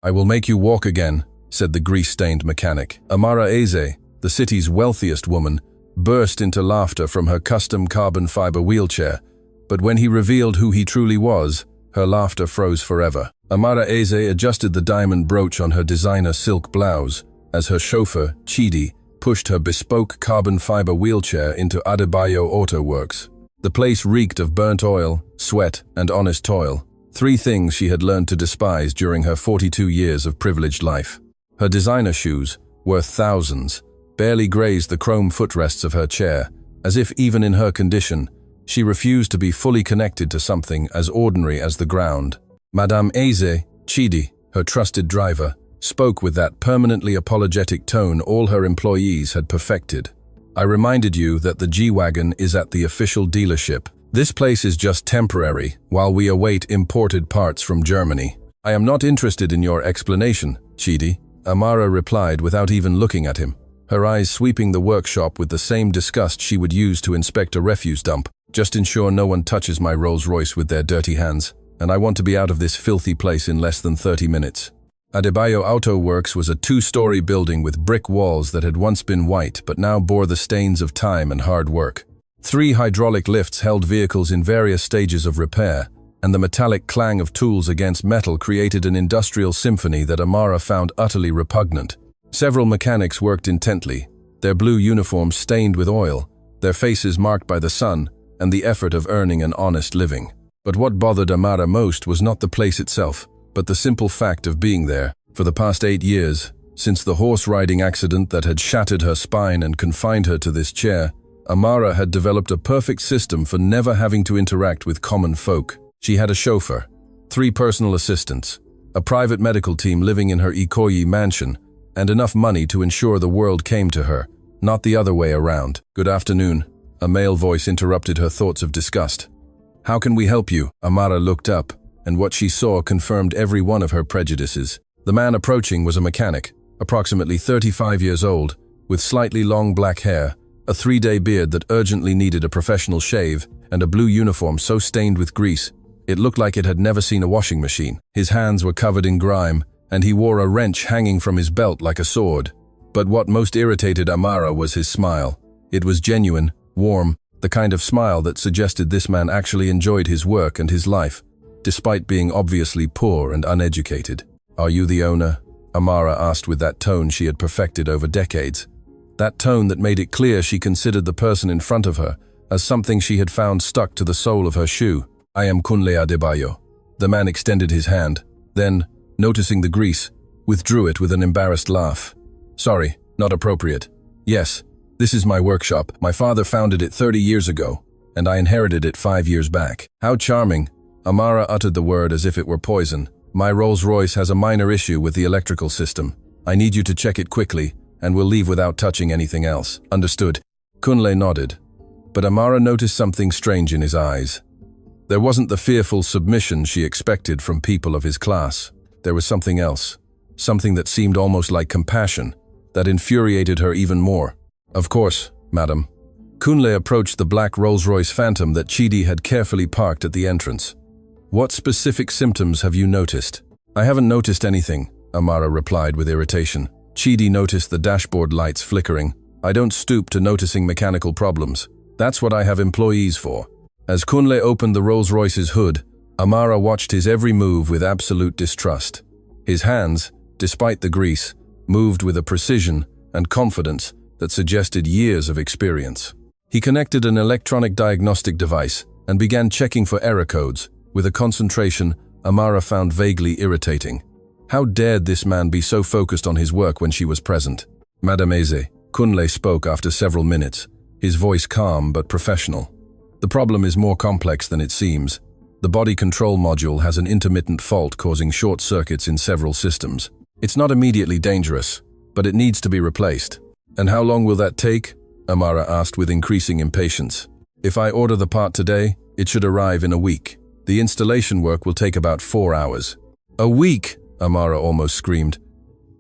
"I will make you walk again," said the grease-stained mechanic. Amara Eze, the city's wealthiest woman, burst into laughter from her custom carbon fiber wheelchair, but when he revealed who he truly was, her laughter froze forever. Amara Eze adjusted the diamond brooch on her designer silk blouse as her chauffeur, Chidi, pushed her bespoke carbon fiber wheelchair into Adebayo Auto Works. The place reeked of burnt oil, sweat, and honest toil, three things she had learned to despise during her 42 years of privileged life. Her designer shoes, worth thousands, barely grazed the chrome footrests of her chair, as if even in her condition, she refused to be fully connected to something as ordinary as the ground. Madame Eze, Chidi, her trusted driver, spoke with that permanently apologetic tone all her employees had perfected. "I reminded you that the G-Wagon is at the official dealership. This place is just temporary, while we await imported parts from Germany." "I am not interested in your explanation, Chidi," Amara replied without even looking at him, her eyes sweeping the workshop with the same disgust she would use to inspect a refuse dump. "Just ensure no one touches my Rolls-Royce with their dirty hands, and I want to be out of this filthy place in less than 30 minutes. Adebayo Auto Works was a two-story building with brick walls that had once been white but now bore the stains of time and hard work. 3 hydraulic lifts held vehicles in various stages of repair, and the metallic clang of tools against metal created an industrial symphony that Amara found utterly repugnant. Several mechanics worked intently, their blue uniforms stained with oil, their faces marked by the sun, and the effort of earning an honest living. But what bothered Amara most was not the place itself, but the simple fact of being there. For the past 8 years, since the horse-riding accident that had shattered her spine and confined her to this chair, Amara had developed a perfect system for never having to interact with common folk. She had a chauffeur, 3 personal assistants, a private medical team living in her Ikoyi mansion, and enough money to ensure the world came to her, not the other way around. "Good afternoon," a male voice interrupted her thoughts of disgust. "How can we help you?" Amara looked up, and what she saw confirmed every one of her prejudices. The man approaching was a mechanic, approximately 35 years old, with slightly long black hair, a 3-day beard that urgently needed a professional shave, and a blue uniform so stained with grease, it looked like it had never seen a washing machine. His hands were covered in grime, and he wore a wrench hanging from his belt like a sword. But what most irritated Amara was his smile. It was genuine, warm, the kind of smile that suggested this man actually enjoyed his work and his life, despite being obviously poor and uneducated. "Are you the owner?" Amara asked with that tone she had perfected over decades. That tone that made it clear she considered the person in front of her as something she had found stuck to the sole of her shoe. "I am Kunle Adebayo." The man extended his hand, then, noticing the grease, withdrew it with an embarrassed laugh. "Sorry, not appropriate. Yes, this is my workshop. My father founded it 30 years ago, and I inherited it 5 years back." "How charming." Amara uttered the word as if it were poison. "My Rolls-Royce has a minor issue with the electrical system. I need you to check it quickly, and we'll leave without touching anything else." "Understood." Kunle nodded, but Amara noticed something strange in his eyes. There wasn't the fearful submission she expected from people of his class. There was something else, something that seemed almost like compassion, that infuriated her even more. "Of course, madam." Kunle approached the black Rolls-Royce Phantom that Chidi had carefully parked at the entrance. "What specific symptoms have you noticed?" "I haven't noticed anything," Amara replied with irritation. Chidi noticed the dashboard lights flickering. "I don't stoop to noticing mechanical problems. That's what I have employees for." As Kunle opened the Rolls-Royce's hood, Amara watched his every move with absolute distrust. His hands, despite the grease, moved with a precision and confidence that suggested years of experience. He connected an electronic diagnostic device and began checking for error codes, with a concentration Amara found vaguely irritating. How dared this man be so focused on his work when she was present? "Madame Eze," Kunle spoke after several minutes, his voice calm but professional. "The problem is more complex than it seems. The body control module has an intermittent fault causing short circuits in several systems. It's not immediately dangerous, but it needs to be replaced." "And how long will that take?" Amara asked with increasing impatience. "If I order the part today, it should arrive in a week. The installation work will take about 4 hours." "A week?" Amara almost screamed.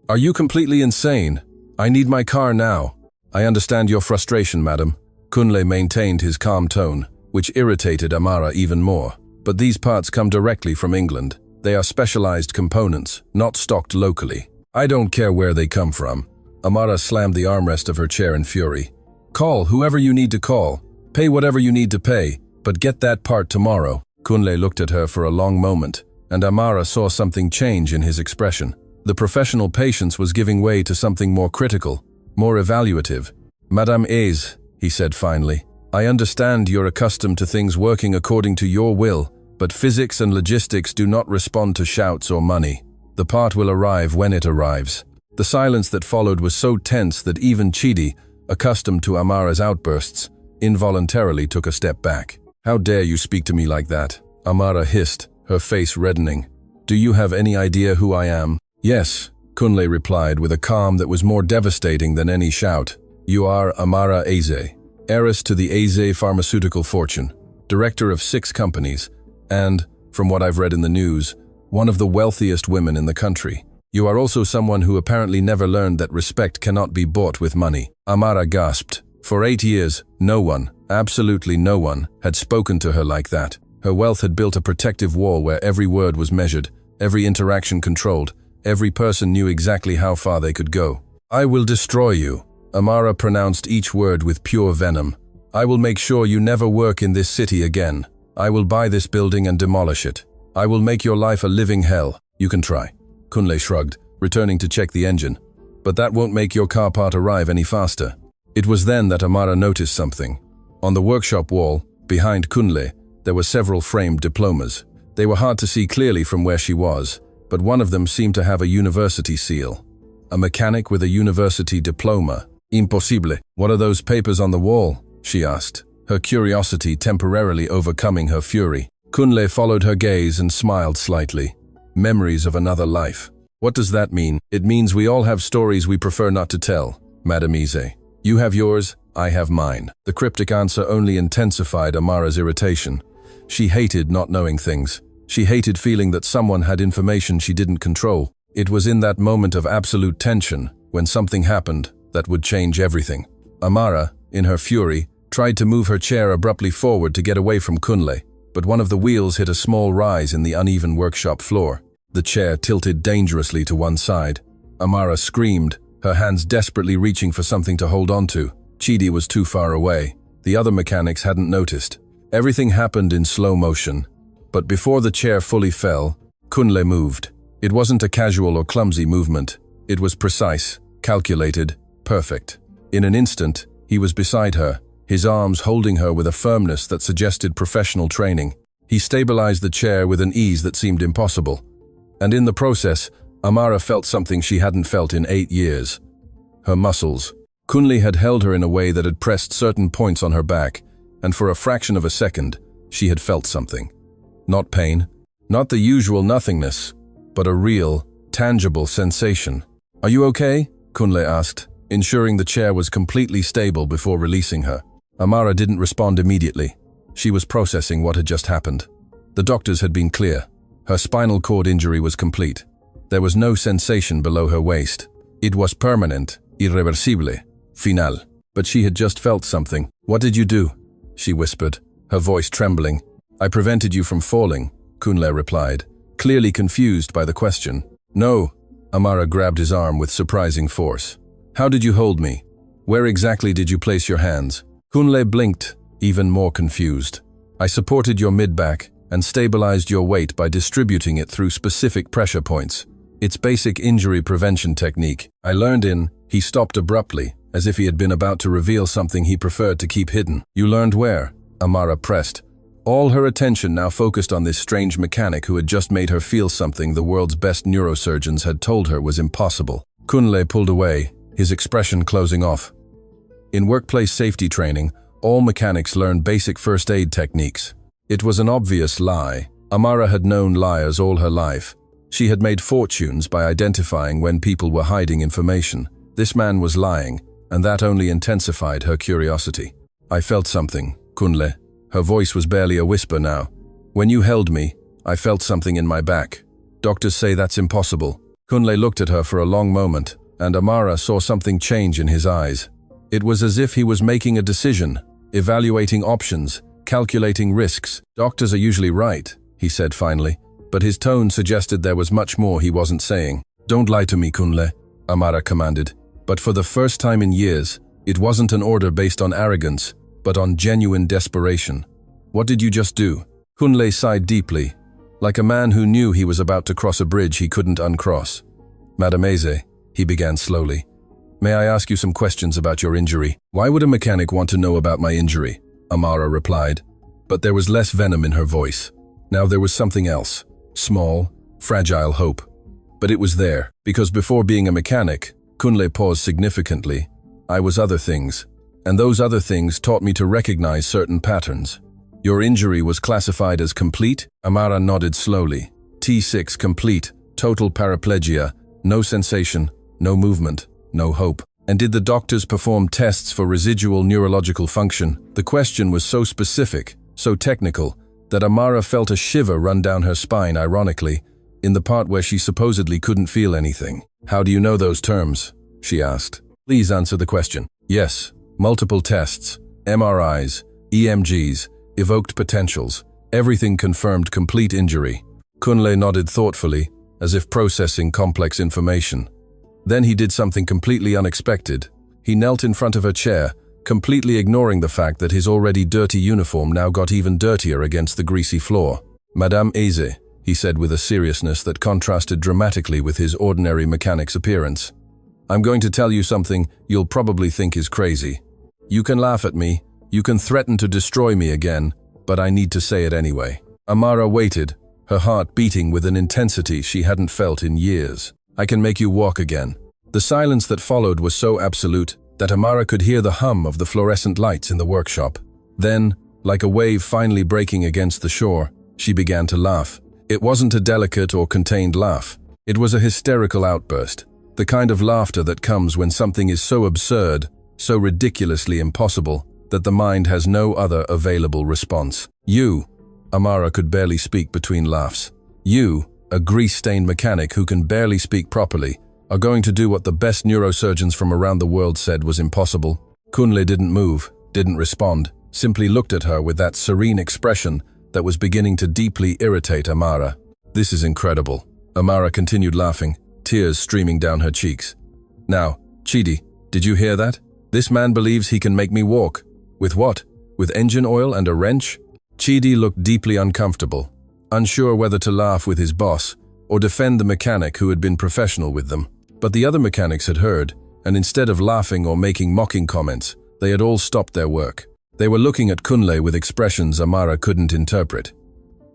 "Are you completely insane? I need my car now." "I understand your frustration, madam." Kunle maintained his calm tone, which irritated Amara even more. "But these parts come directly from England. They are specialized components, not stocked locally. I don't care where they come from. Amara slammed the armrest of her chair in fury. Call whoever you need to call. Pay whatever you need to pay, but get that part tomorrow. Kunle looked at her for a long moment, and Amara saw something change in his expression. The professional patience was giving way to something more critical, more evaluative. Madame Aze, he said finally, I understand you're accustomed to things working according to your will, but physics and logistics do not respond to shouts or money. The part will arrive when it arrives. The silence that followed was so tense that even Chidi, accustomed to Amara's outbursts, involuntarily took a step back. How dare you speak to me like that? Amara hissed, her face reddening. Do you have any idea who I am? Yes, Kunle replied with a calm that was more devastating than any shout. You are Amara Eze, heiress to the Eze pharmaceutical fortune, director of 6 companies, and, from what I've read in the news, one of the wealthiest women in the country. You are also someone who apparently never learned that respect cannot be bought with money. Amara gasped. For 8 years, no one, absolutely no one, had spoken to her like that. Her wealth had built a protective wall where every word was measured, every interaction controlled, every person knew exactly how far they could go. I will destroy you. Amara pronounced each word with pure venom. I will make sure you never work in this city again. I will buy this building and demolish it. I will make your life a living hell. You can try. Kunle shrugged, returning to check the engine. But that won't make your car part arrive any faster. It was then that Amara noticed something. On the workshop wall, behind Kunle, there were several framed diplomas. They were hard to see clearly from where she was, but one of them seemed to have a university seal. A mechanic with a university diploma. Impossible. What are those papers on the wall? She asked, her curiosity temporarily overcoming her fury. Kunle followed her gaze and smiled slightly. Memories of another life. What does that mean? It means we all have stories we prefer not to tell, Madame Eze. You have yours, I have mine. The cryptic answer only intensified Amara's irritation. She hated not knowing things. She hated feeling that someone had information she didn't control. It was in that moment of absolute tension, when something happened, that would change everything. Amara, in her fury, tried to move her chair abruptly forward to get away from Kunle, but one of the wheels hit a small rise in the uneven workshop floor. The chair tilted dangerously to one side. Amara screamed, her hands desperately reaching for something to hold on to. Chidi was too far away. The other mechanics hadn't noticed. Everything happened in slow motion. But before the chair fully fell, Kunle moved. It wasn't a casual or clumsy movement. It was precise, calculated, perfect. In an instant, he was beside her, his arms holding her with a firmness that suggested professional training. He stabilized the chair with an ease that seemed impossible. And in the process, Amara felt something she hadn't felt in 8 years. Her muscles. Kunle had held her in a way that had pressed certain points on her back, and for a fraction of a second, she had felt something. Not pain, not the usual nothingness, but a real, tangible sensation. Are you okay? Kunle asked, ensuring the chair was completely stable before releasing her. Amara didn't respond immediately. She was processing what had just happened. The doctors had been clear. Her spinal cord injury was complete. There was no sensation below her waist. It was permanent, irreversible, final. But she had just felt something. What did you do? She whispered, her voice trembling. I prevented you from falling, Kunle replied, clearly confused by the question. No, Amara grabbed his arm with surprising force. How did you hold me? Where exactly did you place your hands? Kunle blinked, even more confused. I supported your mid-back and stabilized your weight by distributing it through specific pressure points. It's basic injury prevention technique. I learned in. He stopped abruptly, as if he had been about to reveal something he preferred to keep hidden. You learned where? Amara pressed. All her attention now focused on this strange mechanic who had just made her feel something the world's best neurosurgeons had told her was impossible. Kunle pulled away, his expression closing off. In workplace safety training, all mechanics learn basic first aid techniques. It was an obvious lie. Amara had known liars all her life. She had made fortunes by identifying when people were hiding information. This man was lying, and that only intensified her curiosity. I felt something, Kunle. Her voice was barely a whisper now. When you held me, I felt something in my back. Doctors say that's impossible. Kunle looked at her for a long moment, and Amara saw something change in his eyes. It was as if he was making a decision, evaluating options, calculating risks. Doctors are usually right, he said finally. but his tone suggested there was much more he wasn't saying. "Don't lie to me, Kunle," Amara commanded. But for the first time in years, it wasn't an order based on arrogance, but on genuine desperation. "What did you just do?" Kunle sighed deeply, like a man who knew he was about to cross a bridge he couldn't uncross. "Madame Eze," he began slowly, "may I ask you some questions about your injury?" "Why would a mechanic want to know about my injury?" Amara replied, but there was less venom in her voice. Now there was something else. Small, fragile hope. But it was there, because before being a mechanic, Kunle paused significantly. I was other things, and those other things taught me to recognize certain patterns. "Your injury was classified as complete?" Amara nodded slowly. T6 complete, total paraplegia, no sensation, no movement, no hope. "And did the doctors perform tests for residual neurological function?" The question was so specific, so technical, that Amara felt a shiver run down her spine ironically, in the part where she supposedly couldn't feel anything. "How do you know those terms?" she asked. "Please answer the question." "Yes, multiple tests, MRIs, EMGs, evoked potentials, everything confirmed complete injury." Kunle nodded thoughtfully, as if processing complex information. Then he did something completely unexpected. He knelt in front of her chair, completely ignoring the fact that his already dirty uniform now got even dirtier against the greasy floor. "Madame Eze," he said with a seriousness that contrasted dramatically with his ordinary mechanic's appearance, "I'm going to tell you something you'll probably think is crazy. You can laugh at me, you can threaten to destroy me again, but I need to say it anyway." Amara waited, her heart beating with an intensity she hadn't felt in years. "I can make you walk again." The silence that followed was so absolute that Amara could hear the hum of the fluorescent lights in the workshop. Then, like a wave finally breaking against the shore, she began to laugh. It wasn't a delicate or contained laugh. It was a hysterical outburst, the kind of laughter that comes when something is so absurd, so ridiculously impossible, that the mind has no other available response. "You," Amara could barely speak between laughs. "You, a grease-stained mechanic who can barely speak properly, are going to do what the best neurosurgeons from around the world said was impossible." Kunle didn't move, didn't respond, simply looked at her with that serene expression that was beginning to deeply irritate Amara. "This is incredible." Amara continued laughing, tears streaming down her cheeks. "Now, Chidi, did you hear that? This man believes he can make me walk. With what? With engine oil and a wrench?" Chidi looked deeply uncomfortable, unsure whether to laugh with his boss or defend the mechanic who had been professional with them. But the other mechanics had heard, and instead of laughing or making mocking comments, they had all stopped their work. They were looking at Kunle with expressions Amara couldn't interpret.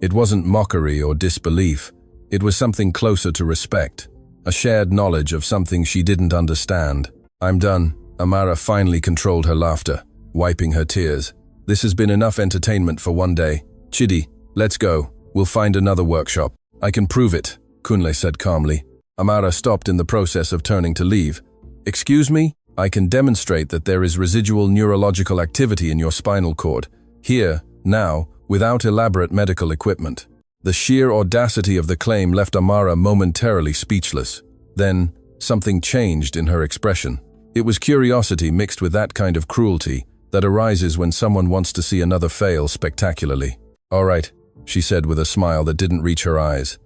It wasn't mockery or disbelief, it was something closer to respect, a shared knowledge of something she didn't understand. "I'm done." Amara finally controlled her laughter, wiping her tears. "This has been enough entertainment for one day. Chidi, let's go. We'll find another workshop." "I can prove it," Kunle said calmly. Amara stopped in the process of turning to leave. "Excuse me? I can demonstrate that there is residual neurological activity in your spinal cord, here, now, without elaborate medical equipment." The sheer audacity of the claim left Amara momentarily speechless. Then, something changed in her expression. It was curiosity mixed with that kind of cruelty that arises when someone wants to see another fail spectacularly. "All right," she said with a smile that didn't reach her eyes.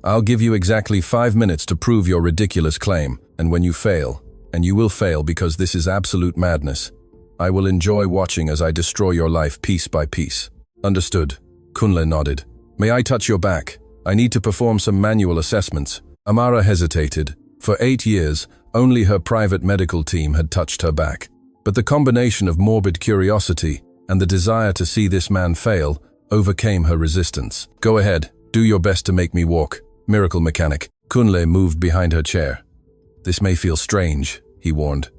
"I'll give you exactly 5 minutes to prove your ridiculous claim, and when you fail, and you will fail because this is absolute madness, I will enjoy watching as I destroy your life piece by piece." "Understood," Kunle nodded. "May I touch your back? I need to perform some manual assessments." Amara hesitated. For 8 years, only her private medical team had touched her back. But the combination of morbid curiosity and the desire to see this man fail overcame her resistance. "Go ahead, do your best to make me walk, miracle mechanic." Kunle moved behind her chair. "This may feel strange," he warned.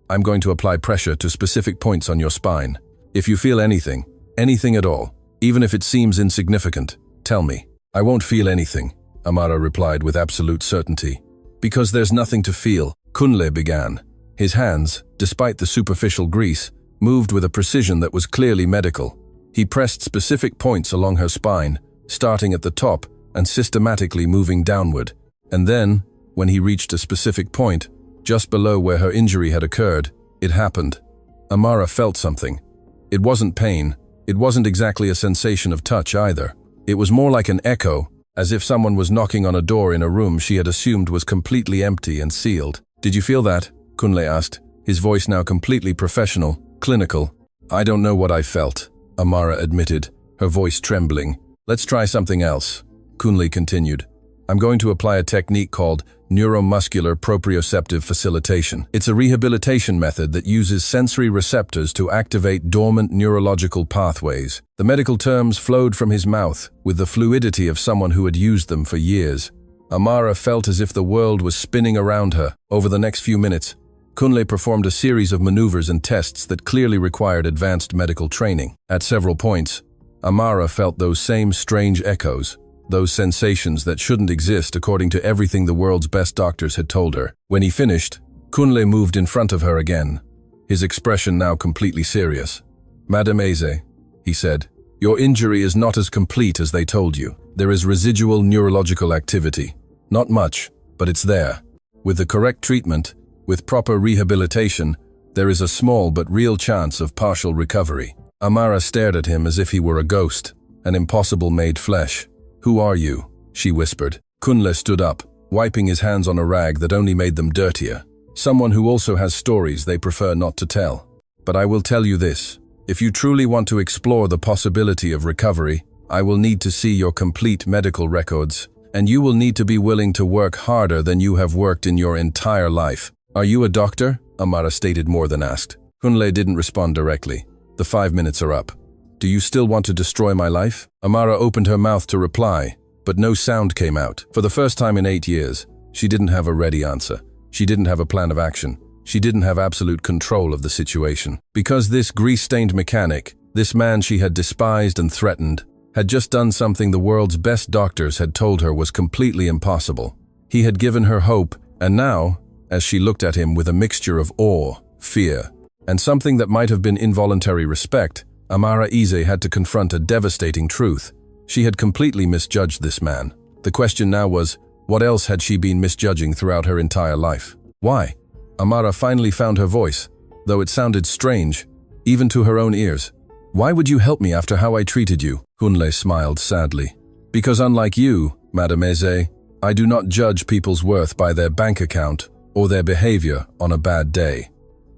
"I'm going to apply pressure to specific points on your spine. If you feel anything, anything at all, even if it seems insignificant, tell me." "I won't feel anything," Amara replied with absolute certainty. "Because there's nothing to feel," Kunle began. His hands, despite the superficial grease, moved with a precision that was clearly medical. He pressed specific points along her spine, starting at the top and systematically moving downward. And then, when he reached a specific point, just below where her injury had occurred, it happened. Amara felt something. It wasn't pain. It wasn't exactly a sensation of touch either. It was more like an echo, as if someone was knocking on a door in a room she had assumed was completely empty and sealed. "Did you feel that?" Kunle asked, his voice now completely professional, clinical. "I don't know what I felt," Amara admitted, her voice trembling. "Let's try something else," Kunle continued. "I'm going to apply a technique called neuromuscular proprioceptive facilitation. It's a rehabilitation method that uses sensory receptors to activate dormant neurological pathways." The medical terms flowed from his mouth with the fluidity of someone who had used them for years. Amara felt as if the world was spinning around her. Over the next few minutes, Kunle performed a series of maneuvers and tests that clearly required advanced medical training. At several points, Amara felt those same strange echoes, those sensations that shouldn't exist according to everything the world's best doctors had told her. When he finished, Kunle moved in front of her again, his expression now completely serious. "Madame Eze," he said, "your injury is not as complete as they told you. There is residual neurological activity. Not much, but it's there. With the correct treatment, with proper rehabilitation, there is a small but real chance of partial recovery." Amara stared at him as if he were a ghost, an impossible made flesh. "Who are you?" she whispered. Kunle stood up, wiping his hands on a rag that only made them dirtier. "Someone who also has stories they prefer not to tell. But I will tell you this. If you truly want to explore the possibility of recovery, I will need to see your complete medical records, and you will need to be willing to work harder than you have worked in your entire life." "Are you a doctor?" Amara stated more than asked. Kunle didn't respond directly. "The 5 minutes are up. Do you still want to destroy my life?" Amara opened her mouth to reply, but no sound came out. For the first time in 8 years, she didn't have a ready answer. She didn't have a plan of action. She didn't have absolute control of the situation. Because this grease-stained mechanic, this man she had despised and threatened, had just done something the world's best doctors had told her was completely impossible. He had given her hope, and now, as she looked at him with a mixture of awe, fear, and something that might have been involuntary respect, Amara Eze had to confront a devastating truth. She had completely misjudged this man. The question now was, what else had she been misjudging throughout her entire life? Why? Amara finally found her voice, though it sounded strange, even to her own ears. "Why would you help me after how I treated you?" Kunle smiled sadly. "Because unlike you, Madame Eze, I do not judge people's worth by their bank account or their behavior on a bad day.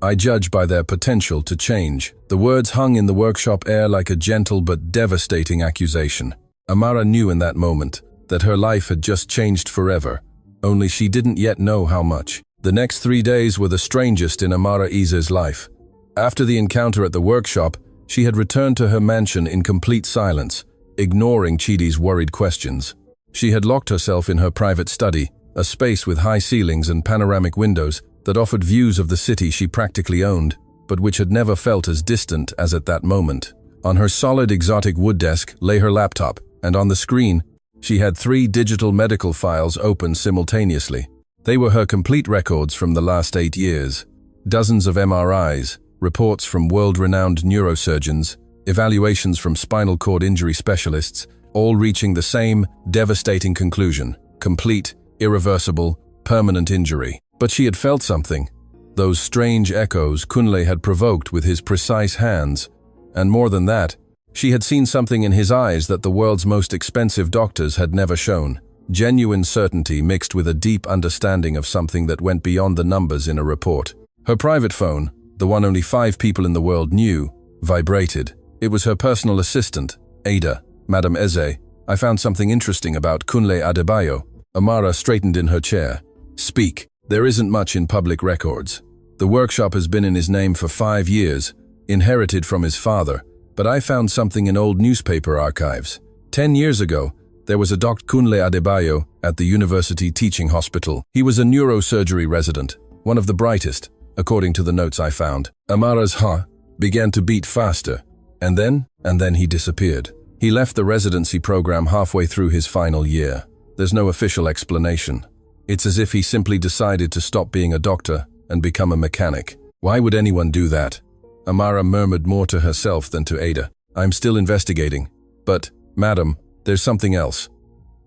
I judge by their potential to change." The words hung in the workshop air like a gentle but devastating accusation. Amara knew in that moment that her life had just changed forever, only she didn't yet know how much. The next 3 days were the strangest in Amara Eze's life. After the encounter at the workshop, she had returned to her mansion in complete silence, ignoring Chidi's worried questions. She had locked herself in her private study, a space with high ceilings and panoramic windows that offered views of the city she practically owned, but which had never felt as distant as at that moment. On her solid exotic wood desk lay her laptop, and on the screen, she had 3 digital medical files open simultaneously. They were her complete records from the last 8 years. Dozens of MRIs, reports from world-renowned neurosurgeons, evaluations from spinal cord injury specialists, all reaching the same devastating conclusion: complete, irreversible, permanent injury. But she had felt something. Those strange echoes Kunle had provoked with his precise hands. And more than that, she had seen something in his eyes that the world's most expensive doctors had never shown. Genuine certainty mixed with a deep understanding of something that went beyond the numbers in a report. Her private phone, the one only 5 people in the world knew, vibrated. It was her personal assistant, Ada. "Madame Eze, I found something interesting about Kunle Adebayo." Amara straightened in her chair. "Speak." "There isn't much in public records. The workshop has been in his name for 5 years, inherited from his father, but I found something in old newspaper archives. 10 years ago, there was a Dr. Kunle Adebayo at the University Teaching Hospital. He was a neurosurgery resident, one of the brightest, according to the notes I found." Amara's heart began to beat faster, and then he disappeared. He left the residency program halfway through his final year. There's no official explanation. It's as if he simply decided to stop being a doctor and become a mechanic. Why would anyone do that? Amara murmured more to herself than to Ada. "I'm still investigating. But, madam, there's something else.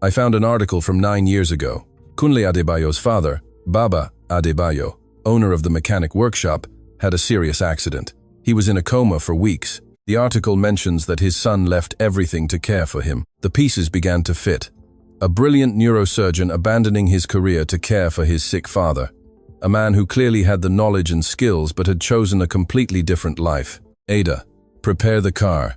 I found an article from 9 years ago. Kunle Adebayo's father, Baba Adebayo, owner of the mechanic workshop, had a serious accident. He was in a coma for weeks. The article mentions that his son left everything to care for him. The pieces began to fit. A brilliant neurosurgeon abandoning his career to care for his sick father. A man who clearly had the knowledge and skills but had chosen a completely different life. Ada, prepare the car.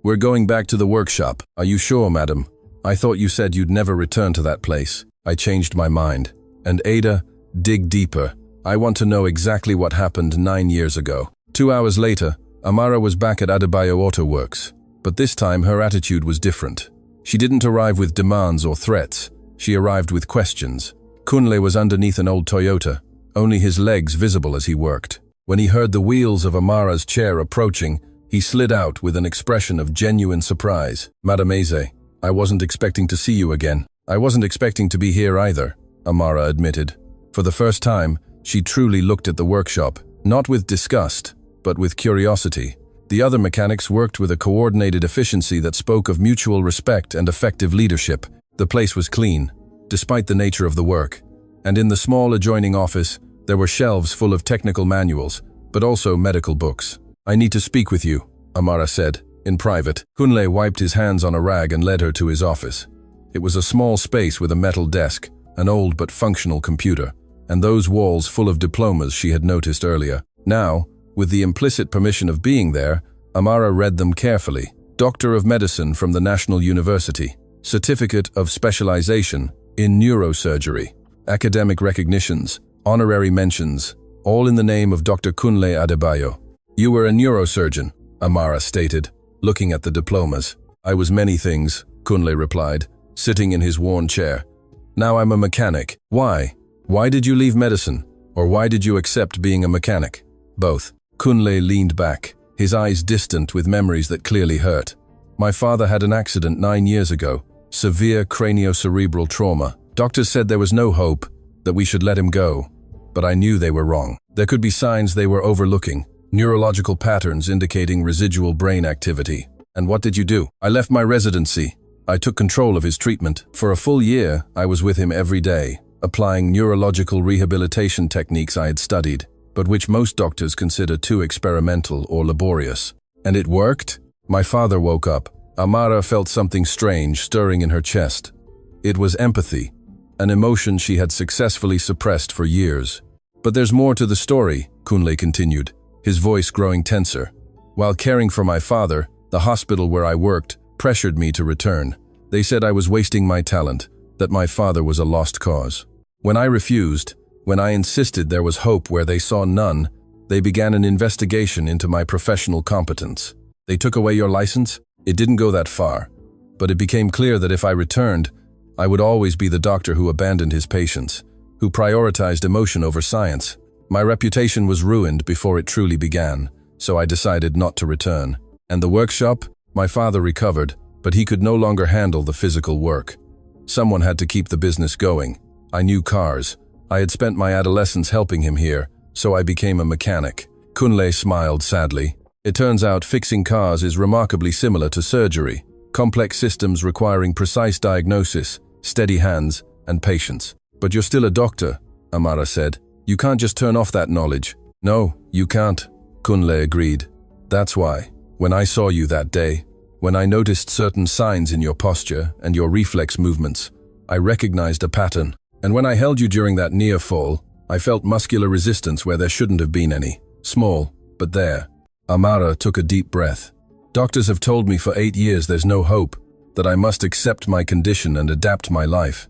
We're going back to the workshop. Are you sure, madam? I thought you said you'd never return to that place. I changed my mind. And Ada, dig deeper. I want to know exactly what happened 9 years ago. 2 hours later, Amara was back at Adebayo Auto Works. But this time her attitude was different. She didn't arrive with demands or threats. She arrived with questions. Kunle was underneath an old Toyota, only his legs visible as he worked. When he heard the wheels of Amara's chair approaching, he slid out with an expression of genuine surprise. Madame Eze, I wasn't expecting to see you again. I wasn't expecting to be here either, Amara admitted. For the first time, she truly looked at the workshop, not with disgust, but with curiosity. The other mechanics worked with a coordinated efficiency that spoke of mutual respect and effective leadership. The place was clean, despite the nature of the work. And in the small adjoining office, there were shelves full of technical manuals, but also medical books. I need to speak with you, Amara said, in private. Kunle wiped his hands on a rag and led her to his office. It was a small space with a metal desk, an old but functional computer, and those walls full of diplomas she had noticed earlier. Now, with the implicit permission of being there, Amara read them carefully. Doctor of Medicine from the National University. Certificate of Specialization in Neurosurgery. Academic recognitions, honorary mentions, all in the name of Dr. Kunle Adebayo. You were a neurosurgeon, Amara stated, looking at the diplomas. I was many things, Kunle replied, sitting in his worn chair. Now I'm a mechanic. Why? Why did you leave medicine? Or why did you accept being a mechanic? Both. Kunle leaned back, his eyes distant with memories that clearly hurt. My father had an accident 9 years ago, severe craniocerebral trauma. Doctors said there was no hope, that we should let him go. But I knew they were wrong. There could be signs they were overlooking, neurological patterns indicating residual brain activity. And what did you do? I left my residency. I took control of his treatment. For a full year, I was with him every day, applying neurological rehabilitation techniques I had studied, but which most doctors consider too experimental or laborious. And it worked? My father woke up. Amara felt something strange stirring in her chest. It was empathy, an emotion she had successfully suppressed for years. But there's more to the story, Kunle continued, his voice growing tenser. While caring for my father, the hospital where I worked pressured me to return. They said I was wasting my talent, that my father was a lost cause. When I refused, when I insisted there was hope where they saw none, they began an investigation into my professional competence. They took away your license? It didn't go that far, but it became clear that if I returned, I would always be the doctor who abandoned his patients, who prioritized emotion over science. My reputation was ruined before it truly began, so I decided not to return. And the workshop? My father recovered, but he could no longer handle the physical work. Someone had to keep the business going. I knew cars. I had spent my adolescence helping him here, so I became a mechanic. Kunle smiled sadly. It turns out fixing cars is remarkably similar to surgery. Complex systems requiring precise diagnosis, steady hands, and patience. But you're still a doctor, Amara said. You can't just turn off that knowledge. No, you can't, Kunle agreed. That's why, when I saw you that day, when I noticed certain signs in your posture and your reflex movements, I recognized a pattern. And when I held you during that near fall, I felt muscular resistance where there shouldn't have been any. Small, but there. Amara took a deep breath. Doctors have told me for 8 years there's no hope, that I must accept my condition and adapt my life.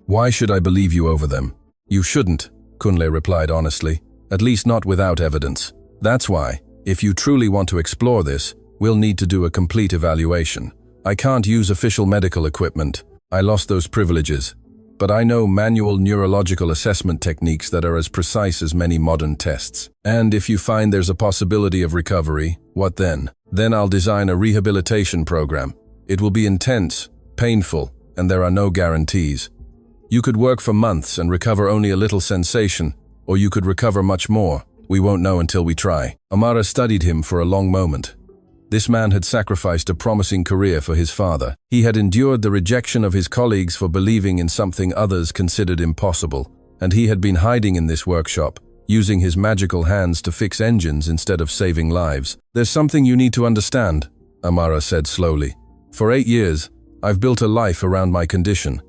Why should I believe you over them? You shouldn't, Kunle replied honestly, at least not without evidence. That's why, if you truly want to explore this, we'll need to do a complete evaluation. I can't use official medical equipment. I lost those privileges. But I know manual neurological assessment techniques that are as precise as many modern tests. And if you find there's a possibility of recovery, what then? Then I'll design a rehabilitation program. It will be intense, painful, and there are no guarantees. You could work for months and recover only a little sensation, or you could recover much more. We won't know until we try. Amara studied him for a long moment. This man had sacrificed a promising career for his father. He had endured the rejection of his colleagues for believing in something others considered impossible, and he had been hiding in this workshop, using his magical hands to fix engines instead of saving lives. There's something you need to understand, Amara said slowly. For 8 years, I've built a life around my condition.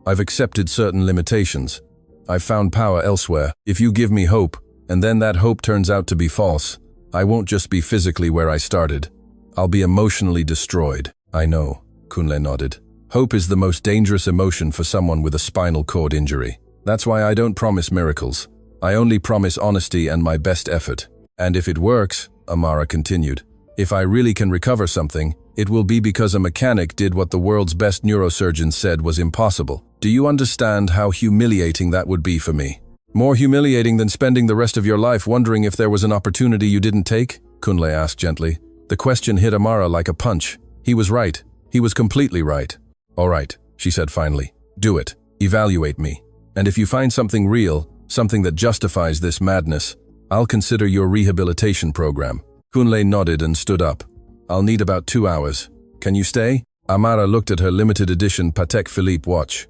I've accepted certain limitations. I've found power elsewhere. If you give me hope, and then that hope turns out to be false, I won't just be physically where I started. I'll be emotionally destroyed. I know, Kunle nodded. Hope is the most dangerous emotion for someone with a spinal cord injury. That's why I don't promise miracles. I only promise honesty and my best effort. And if it works, Amara continued, if I really can recover something, it will be because a mechanic did what the world's best neurosurgeon said was impossible. Do you understand how humiliating that would be for me? More humiliating than spending the rest of your life wondering if there was an opportunity you didn't take? Kunle asked gently. The question hit Amara like a punch. He was right. He was completely right. All right, she said finally. Do it. Evaluate me. And if you find something real, something that justifies this madness, I'll consider your rehabilitation program. Kunle nodded and stood up. I'll need about 2 hours. Can you stay? Amara looked at her limited edition Patek Philippe watch.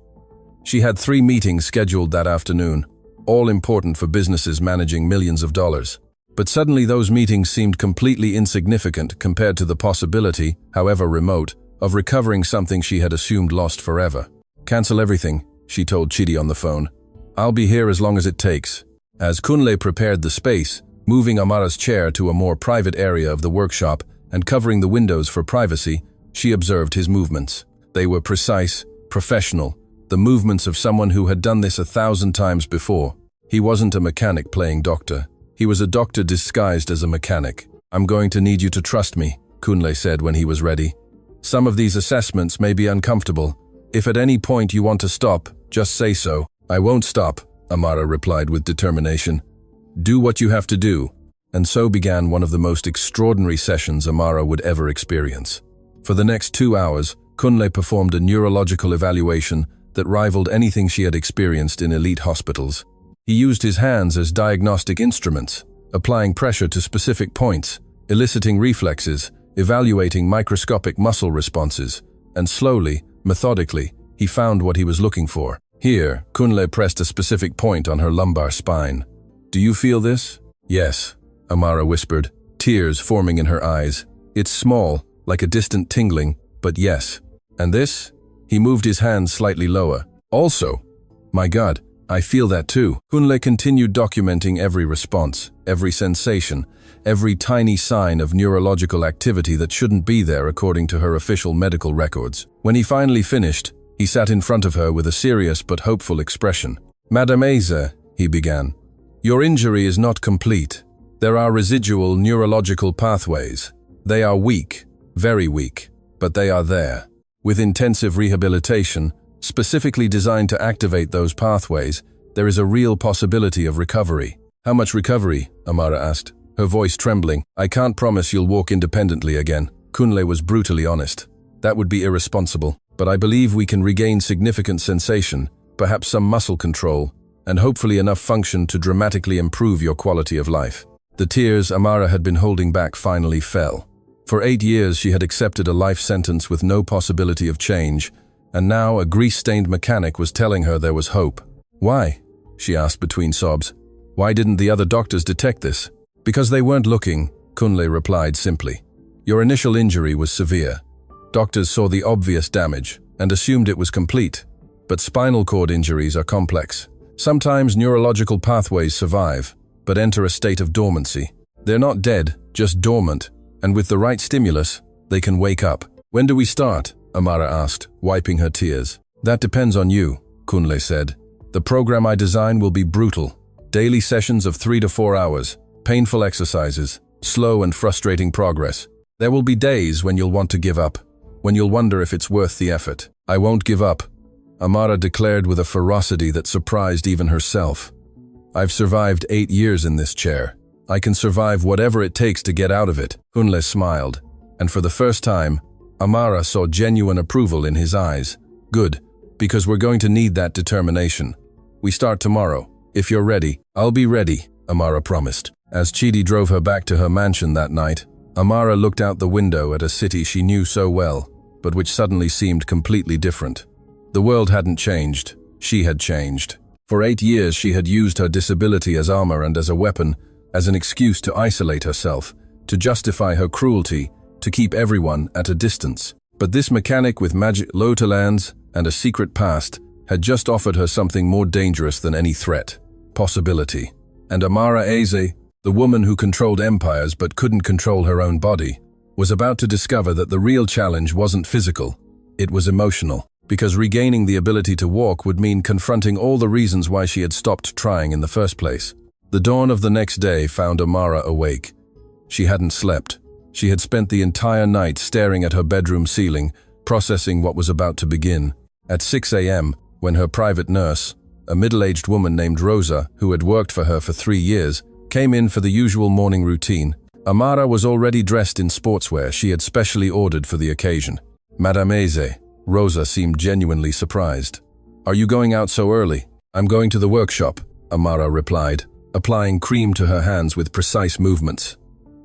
She had 3 meetings scheduled that afternoon, all important for businesses managing millions of dollars. But suddenly those meetings seemed completely insignificant compared to the possibility, however remote, of recovering something she had assumed lost forever. Cancel everything, she told Chidi on the phone. I'll be here as long as it takes. As Kunle prepared the space, moving Amara's chair to a more private area of the workshop and covering the windows for privacy, she observed his movements. They were precise, professional, the movements of someone who had done this 1,000 times before. He wasn't a mechanic playing doctor. He was a doctor disguised as a mechanic. I'm going to need you to trust me, Kunle said when he was ready. Some of these assessments may be uncomfortable. If at any point you want to stop, just say so. I won't stop, Amara replied with determination. Do what you have to do. And so began one of the most extraordinary sessions Amara would ever experience. For the next 2 hours, Kunle performed a neurological evaluation that rivaled anything she had experienced in elite hospitals. He used his hands as diagnostic instruments, applying pressure to specific points, eliciting reflexes, evaluating microscopic muscle responses, and slowly, methodically, he found what he was looking for. Here, Kunle pressed a specific point on her lumbar spine. Do you feel this? Yes, Amara whispered, tears forming in her eyes. It's small, like a distant tingling, but yes. And this? He moved his hands slightly lower. Also. My God, I feel that too. Kunle continued documenting every response, every sensation, every tiny sign of neurological activity that shouldn't be there according to her official medical records. When he finally finished, he sat in front of her with a serious but hopeful expression. Madame Eze, he began, your injury is not complete. There are residual neurological pathways. They are weak, very weak, but they are there. With intensive rehabilitation, specifically designed to activate those pathways, there is a real possibility of recovery. How much recovery? Amara asked, her voice trembling. I can't promise you'll walk independently again. Kunle was brutally honest. That would be irresponsible, but I believe we can regain significant sensation, perhaps some muscle control, and hopefully enough function to dramatically improve your quality of life. The tears Amara had been holding back finally fell. For 8 years she had accepted a life sentence with no possibility of change, and now a grease-stained mechanic was telling her there was hope. Why? She asked between sobs. Why didn't the other doctors detect this? Because they weren't looking, Kunle replied simply. Your initial injury was severe. Doctors saw the obvious damage and assumed it was complete. But spinal cord injuries are complex. Sometimes neurological pathways survive, but enter a state of dormancy. They're not dead, just dormant, and with the right stimulus, they can wake up. When do we start? Amara asked, wiping her tears. That depends on you, Kunle said. The program I design will be brutal. Daily sessions of 3 to 4 hours, painful exercises, slow and frustrating progress. There will be days when you'll want to give up, when you'll wonder if it's worth the effort. I won't give up, Amara declared with a ferocity that surprised even herself. I've survived 8 years in this chair. I can survive whatever it takes to get out of it. Kunle smiled, and for the first time, Amara saw genuine approval in his eyes. Good, because we're going to need that determination. We start tomorrow. If you're ready, I'll be ready, Amara promised. As Chidi drove her back to her mansion that night, Amara looked out the window at a city she knew so well, but which suddenly seemed completely different. The world hadn't changed. She had changed. For 8 years she had used her disability as armor and as a weapon, as an excuse to isolate herself, to justify her cruelty, to keep everyone at a distance. But this mechanic with magic lowlands and a secret past had just offered her something more dangerous than any threat: possibility. And Amara Eze, the woman who controlled empires but couldn't control her own body, was about to discover that the real challenge wasn't physical, it was emotional, because regaining the ability to walk would mean confronting all the reasons why she had stopped trying in the first place. The dawn of the next day found Amara awake. She hadn't slept. She had spent the entire night staring at her bedroom ceiling, processing what was about to begin. At 6 a.m., when her private nurse, a middle-aged woman named Rosa, who had worked for her for 3 years, came in for the usual morning routine, Amara was already dressed in sportswear she had specially ordered for the occasion. "Madame Eze," Rosa seemed genuinely surprised. "Are you going out so early?" "I'm going to the workshop," Amara replied, applying cream to her hands with precise movements.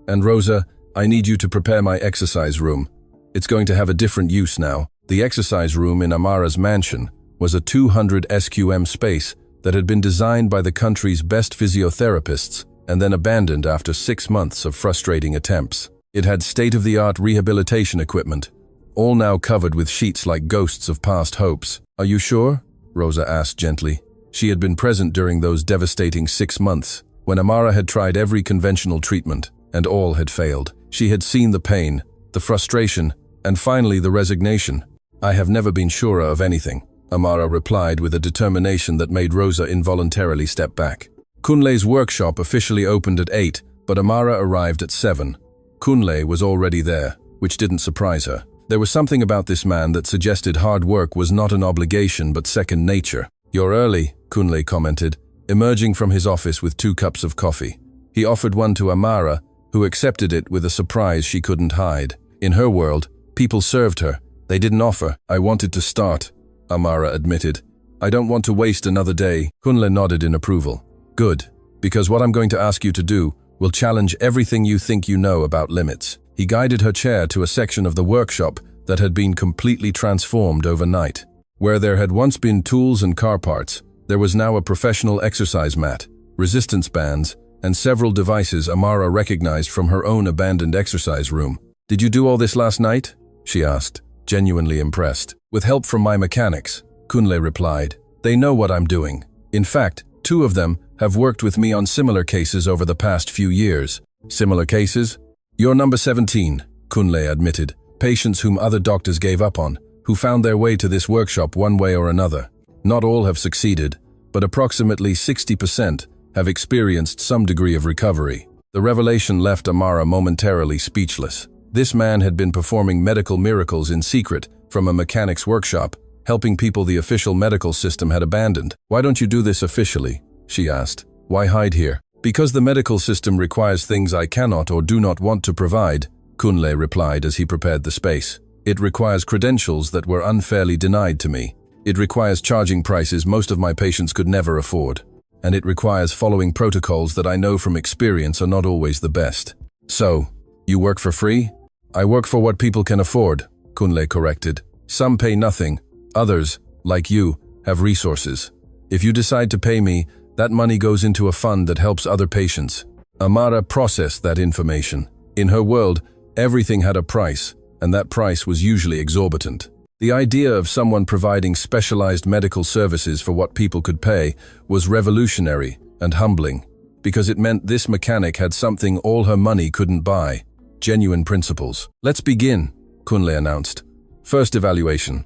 "And Rosa, I need you to prepare my exercise room. It's going to have a different use now." The exercise room in Amara's mansion was a 200 SQM space that had been designed by the country's best physiotherapists and then abandoned after 6 months of frustrating attempts. It had state-of-the-art rehabilitation equipment, all now covered with sheets like ghosts of past hopes. "Are you sure?" Rosa asked gently. She had been present during those devastating 6 months, when Amara had tried every conventional treatment, and all had failed. She had seen the pain, the frustration, and finally the resignation. "I have never been surer of anything," Amara replied with a determination that made Rosa involuntarily step back. Kunle's workshop officially opened at 8, but Amara arrived at 7. Kunle was already there, which didn't surprise her. There was something about this man that suggested hard work was not an obligation but second nature. "You're early," Kunle commented, emerging from his office with 2 cups of coffee. He offered one to Amara, who accepted it with a surprise she couldn't hide. In her world, people served her. They didn't offer. "I wanted to start," Amara admitted. "I don't want to waste another day." Kunle nodded in approval. "Good, because what I'm going to ask you to do will challenge everything you think you know about limits." He guided her chair to a section of the workshop that had been completely transformed overnight. Where there had once been tools and car parts, there was now a professional exercise mat, resistance bands, and several devices Amara recognized from her own abandoned exercise room. "Did you do all this last night?" she asked, genuinely impressed. "With help from my mechanics," Kunle replied. "They know what I'm doing. In fact, 2 of them have worked with me on similar cases over the past few years." "Similar cases?" "You're number 17, Kunle admitted. "Patients whom other doctors gave up on, who found their way to this workshop one way or another. Not all have succeeded, but approximately 60% have experienced some degree of recovery." The revelation left Amara momentarily speechless. This man had been performing medical miracles in secret from a mechanic's workshop, helping people the official medical system had abandoned. "Why don't you do this officially?" she asked. "Why hide here?" "Because the medical system requires things I cannot or do not want to provide," Kunle replied as he prepared the space. "It requires credentials that were unfairly denied to me. It requires charging prices most of my patients could never afford. And it requires following protocols that I know from experience are not always the best." "So, you work for free?" "I work for what people can afford," Kunle corrected. "Some pay nothing. Others, like you, have resources. If you decide to pay me, that money goes into a fund that helps other patients." Amara processed that information. In her world, everything had a price, and that price was usually exorbitant. The idea of someone providing specialized medical services for what people could pay was revolutionary and humbling, because it meant this mechanic had something all her money couldn't buy: genuine principles. "Let's begin," Kunle announced. "First evaluation.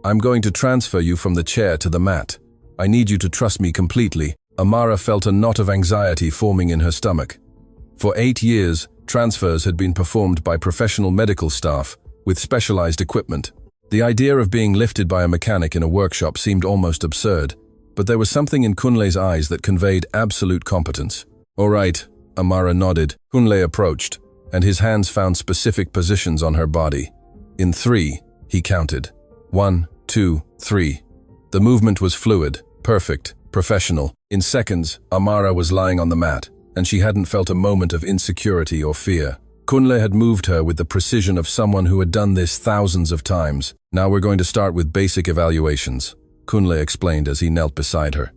I'm going to transfer you from the chair to the mat. I need you to trust me completely." Amara felt a knot of anxiety forming in her stomach. For 8 years, transfers had been performed by professional medical staff with specialized equipment. The idea of being lifted by a mechanic in a workshop seemed almost absurd, but there was something in Kunle's eyes that conveyed absolute competence. "All right," Amara nodded. Kunle approached, and his hands found specific positions on her body. "In 3, he counted. 1, 2, 3. The movement was fluid, perfect, professional. In seconds, Amara was lying on the mat, and she hadn't felt a moment of insecurity or fear. Kunle had moved her with the precision of someone who had done this thousands of times. "Now we're going to start with basic evaluations," Kunle explained as he knelt beside her.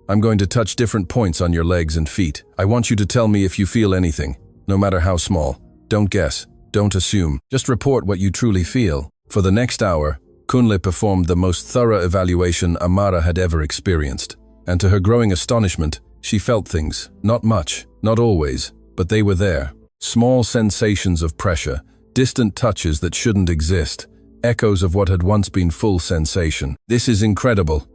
"I'm going to touch different points on your legs and feet. I want you to tell me if you feel anything, no matter how small. Don't guess, don't assume, just report what you truly feel." For the next hour, Kunle performed the most thorough evaluation Amara had ever experienced. And to her growing astonishment, she felt things. Not much, not always, but they were there. Small sensations of pressure, distant touches that shouldn't exist, echoes of what had once been full sensation. "This is incredible,"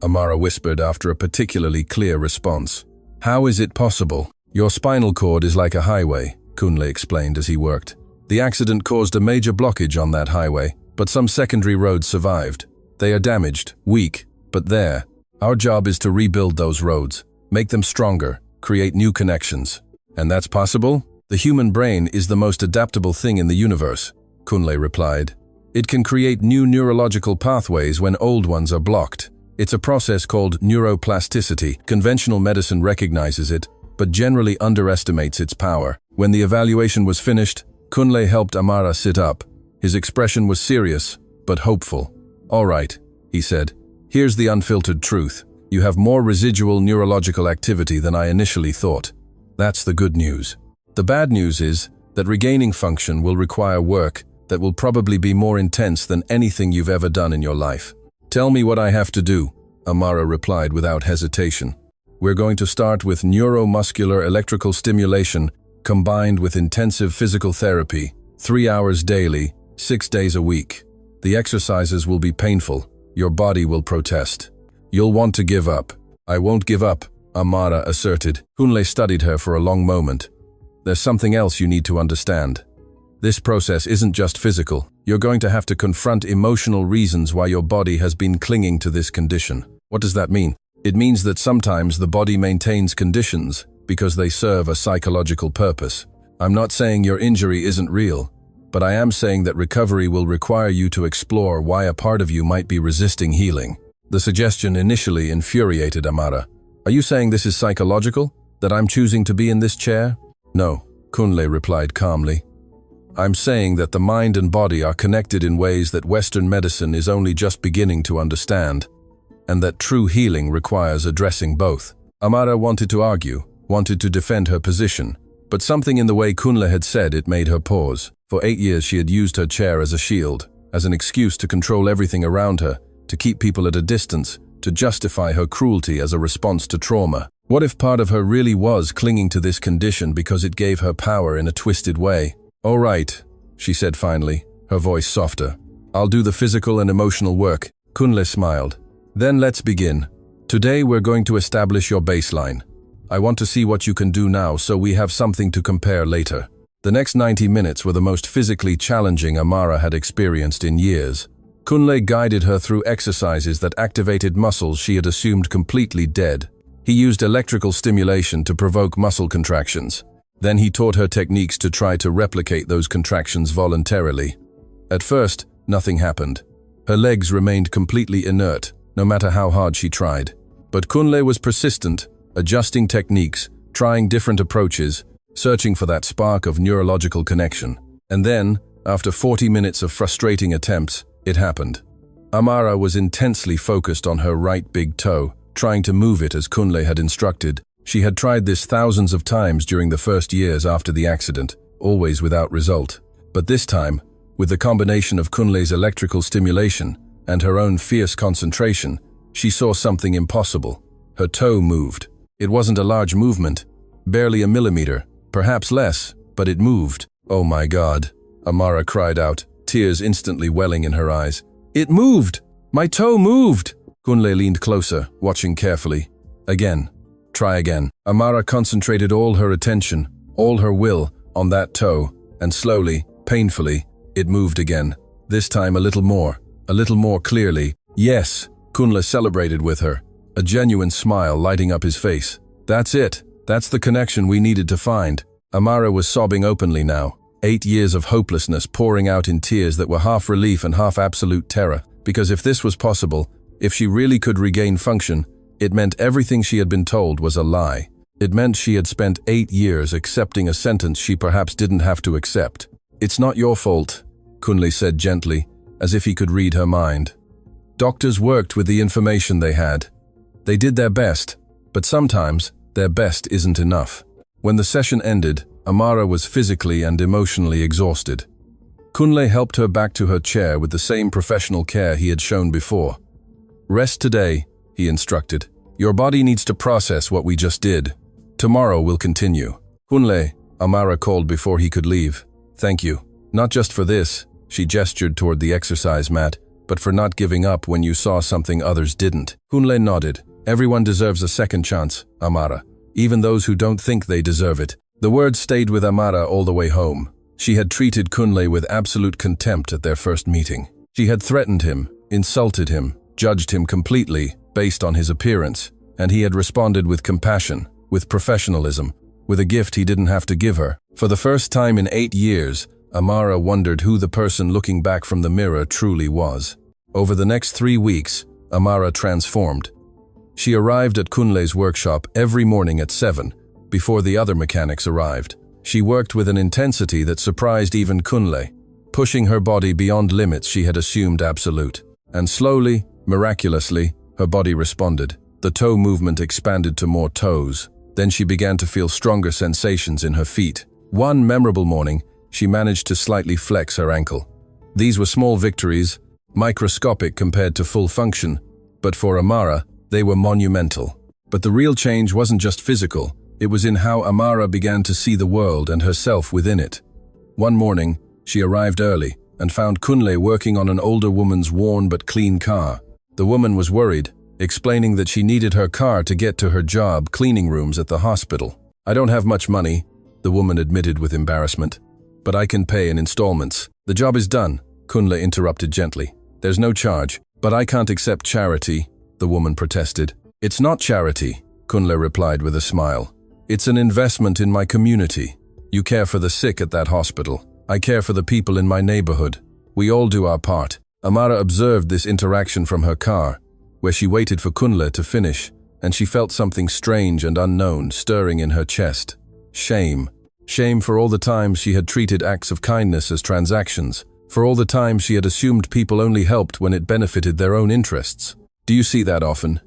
Amara whispered after a particularly clear response. "How is it possible?" "Your spinal cord is like a highway," Kunle explained as he worked. "The accident caused a major blockage on that highway, but some secondary roads survived. They are damaged, weak, but there. Our job is to rebuild those roads, make them stronger, create new connections." "And that's possible?" "The human brain is the most adaptable thing in the universe," Kunle replied. "It can create new neurological pathways when old ones are blocked. It's a process called neuroplasticity. Conventional medicine recognizes it, but generally underestimates its power." When the evaluation was finished, Kunle helped Amara sit up. His expression was serious, but hopeful. "All right," he said. "Here's the unfiltered truth. You have more residual neurological activity than I initially thought. That's the good news. The bad news is that regaining function will require work that will probably be more intense than anything you've ever done in your life." "Tell me what I have to do," Amara replied without hesitation. "We're going to start with neuromuscular electrical stimulation combined with intensive physical therapy, 3 hours daily, 6 days a week. The exercises will be painful. Your body will protest. You'll want to give up." "I won't give up," Amara asserted. Kunle studied her for a long moment. "There's something else you need to understand. This process isn't just physical. You're going to have to confront emotional reasons why your body has been clinging to this condition." "What does that mean?" "It means that sometimes the body maintains conditions because they serve a psychological purpose. I'm not saying your injury isn't real, but I am saying that recovery will require you to explore why a part of you might be resisting healing." The suggestion initially infuriated Amara. "Are you saying this is psychological? That I'm choosing to be in this chair?" "No," Kunle replied calmly. "I'm saying that the mind and body are connected in ways that Western medicine is only just beginning to understand, and that true healing requires addressing both." Amara wanted to argue, wanted to defend her position, but something in the way Kunle had said it made her pause. For 8 years she had used her chair as a shield, as an excuse to control everything around her, to keep people at a distance, to justify her cruelty as a response to trauma. What if part of her really was clinging to this condition because it gave her power in a twisted way? "All right," she said finally, her voice softer. "I'll do the physical and emotional work." Kunle smiled. "Then let's begin. Today we're going to establish your baseline. I want to see what you can do now so we have something to compare later." The next 90 minutes were the most physically challenging Amara had experienced in years. Kunle guided her through exercises that activated muscles she had assumed completely dead. He used electrical stimulation to provoke muscle contractions. Then he taught her techniques to try to replicate those contractions voluntarily. At first, nothing happened. Her legs remained completely inert, no matter how hard she tried. But Kunle was persistent, adjusting techniques, trying different approaches, searching for that spark of neurological connection. And then, after 40 minutes of frustrating attempts, it happened. Amara was intensely focused on her right big toe, trying to move it as Kunle had instructed. She had tried this thousands of times during the first years after the accident, always without result. But this time, with the combination of Kunle's electrical stimulation and her own fierce concentration, she saw something impossible. Her toe moved. It wasn't a large movement, barely a millimeter, perhaps less, but it moved. "Oh my God," Amara cried out, tears instantly welling in her eyes. "It moved! My toe moved!" Kunle leaned closer, watching carefully. "Again. Try again." Amara concentrated all her attention, all her will, on that toe, and slowly, painfully, it moved again. This time a little more clearly. "Yes," Kunle celebrated with her, a genuine smile lighting up his face. "That's it. That's the connection we needed to find." Amara was sobbing openly now, 8 years of hopelessness pouring out in tears that were half relief and half absolute terror. Because if this was possible, if she really could regain function, it meant everything she had been told was a lie. It meant she had spent 8 years accepting a sentence she perhaps didn't have to accept. "It's not your fault," Kunle said gently, as if he could read her mind. "Doctors worked with the information they had. They did their best, but sometimes their best isn't enough." When the session ended, Amara was physically and emotionally exhausted. Kunle helped her back to her chair with the same professional care he had shown before. "Rest today," he instructed. "Your body needs to process what we just did. Tomorrow we'll continue." "Kunle," Amara called before he could leave. "Thank you. Not just for this," she gestured toward the exercise mat, "but for not giving up when you saw something others didn't." Kunle nodded. "Everyone deserves a second chance, Amara, even those who don't think they deserve it." The words stayed with Amara all the way home. She had treated Kunle with absolute contempt at their first meeting. She had threatened him, insulted him, judged him completely based on his appearance, and he had responded with compassion, with professionalism, with a gift he didn't have to give her. For the first time in 8 years, Amara wondered who the person looking back from the mirror truly was. Over the next 3 weeks, Amara transformed. She arrived at Kunle's workshop every morning at 7, before the other mechanics arrived. She worked with an intensity that surprised even Kunle, pushing her body beyond limits she had assumed absolute. And slowly, miraculously, her body responded. The toe movement expanded to more toes. Then she began to feel stronger sensations in her feet. One memorable morning, she managed to slightly flex her ankle. These were small victories, microscopic compared to full function, but for Amara, they were monumental. But the real change wasn't just physical. It was in how Amara began to see the world and herself within it. One morning, she arrived early and found Kunle working on an older woman's worn but clean car. The woman was worried, explaining that she needed her car to get to her job cleaning rooms at the hospital. "I don't have much money," the woman admitted with embarrassment, "but I can pay in installments." "The job is done," Kunle interrupted gently. "There's no charge." "But I can't accept charity," the woman protested. "It's not charity," Kunle replied with a smile. "It's an investment in my community. You care for the sick at that hospital. I care for the people in my neighborhood. We all do our part." Amara observed this interaction from her car, where she waited for Kunle to finish, and she felt something strange and unknown stirring in her chest. Shame. Shame for all the times she had treated acts of kindness as transactions, for all the times she had assumed people only helped when it benefited their own interests. "Do you see that often?"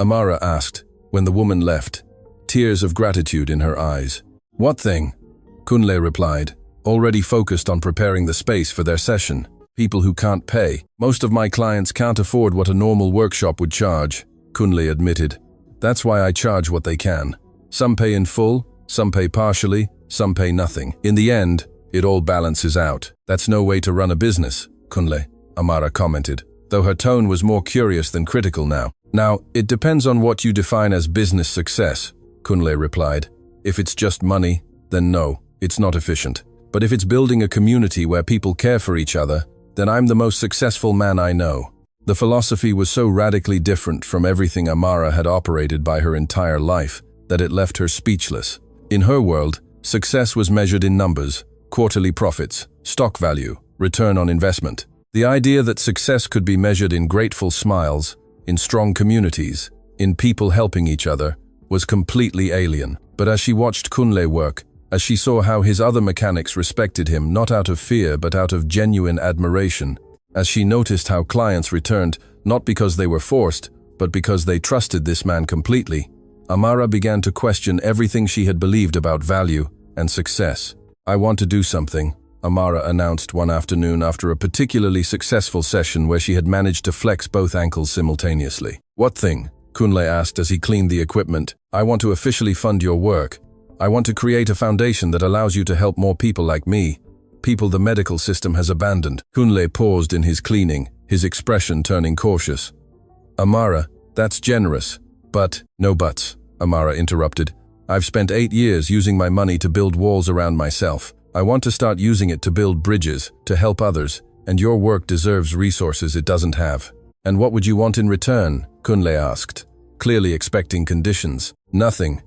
Amara asked, when the woman left, tears of gratitude in her eyes. "What thing?" Kunle replied, already focused on preparing the space for their session. "People who can't pay. Most of my clients can't afford what a normal workshop would charge," Kunle admitted. "That's why I charge what they can. Some pay in full, some pay partially, some pay nothing. In the end, it all balances out." "That's no way to run a business, Kunle," Amara commented, though her tone was more curious than critical now. "Now, it depends on what you define as business success," Kunle replied. "If it's just money, then no, it's not efficient. But if it's building a community where people care for each other, then I'm the most successful man I know." The philosophy was so radically different from everything Amara had operated by her entire life that it left her speechless. In her world, success was measured in numbers, quarterly profits, stock value, return on investment. The idea that success could be measured in grateful smiles, in strong communities, in people helping each other, was completely alien. But as she watched Kunle work, as she saw how his other mechanics respected him not out of fear but out of genuine admiration, as she noticed how clients returned not because they were forced, but because they trusted this man completely, Amara began to question everything she had believed about value and success. "I want to do something," Amara announced one afternoon after a particularly successful session where she had managed to flex both ankles simultaneously. "What thing?" Kunle asked as he cleaned the equipment. "I want to officially fund your work. I want to create a foundation that allows you to help more people like me, people the medical system has abandoned." Kunle paused in his cleaning, his expression turning cautious. "Amara, that's generous, but..." "No buts," Amara interrupted. "I've spent 8 years using my money to build walls around myself. I want to start using it to build bridges, to help others, and your work deserves resources it doesn't have." "And what would you want in return?" Kunle asked, clearly expecting conditions. "Nothing,"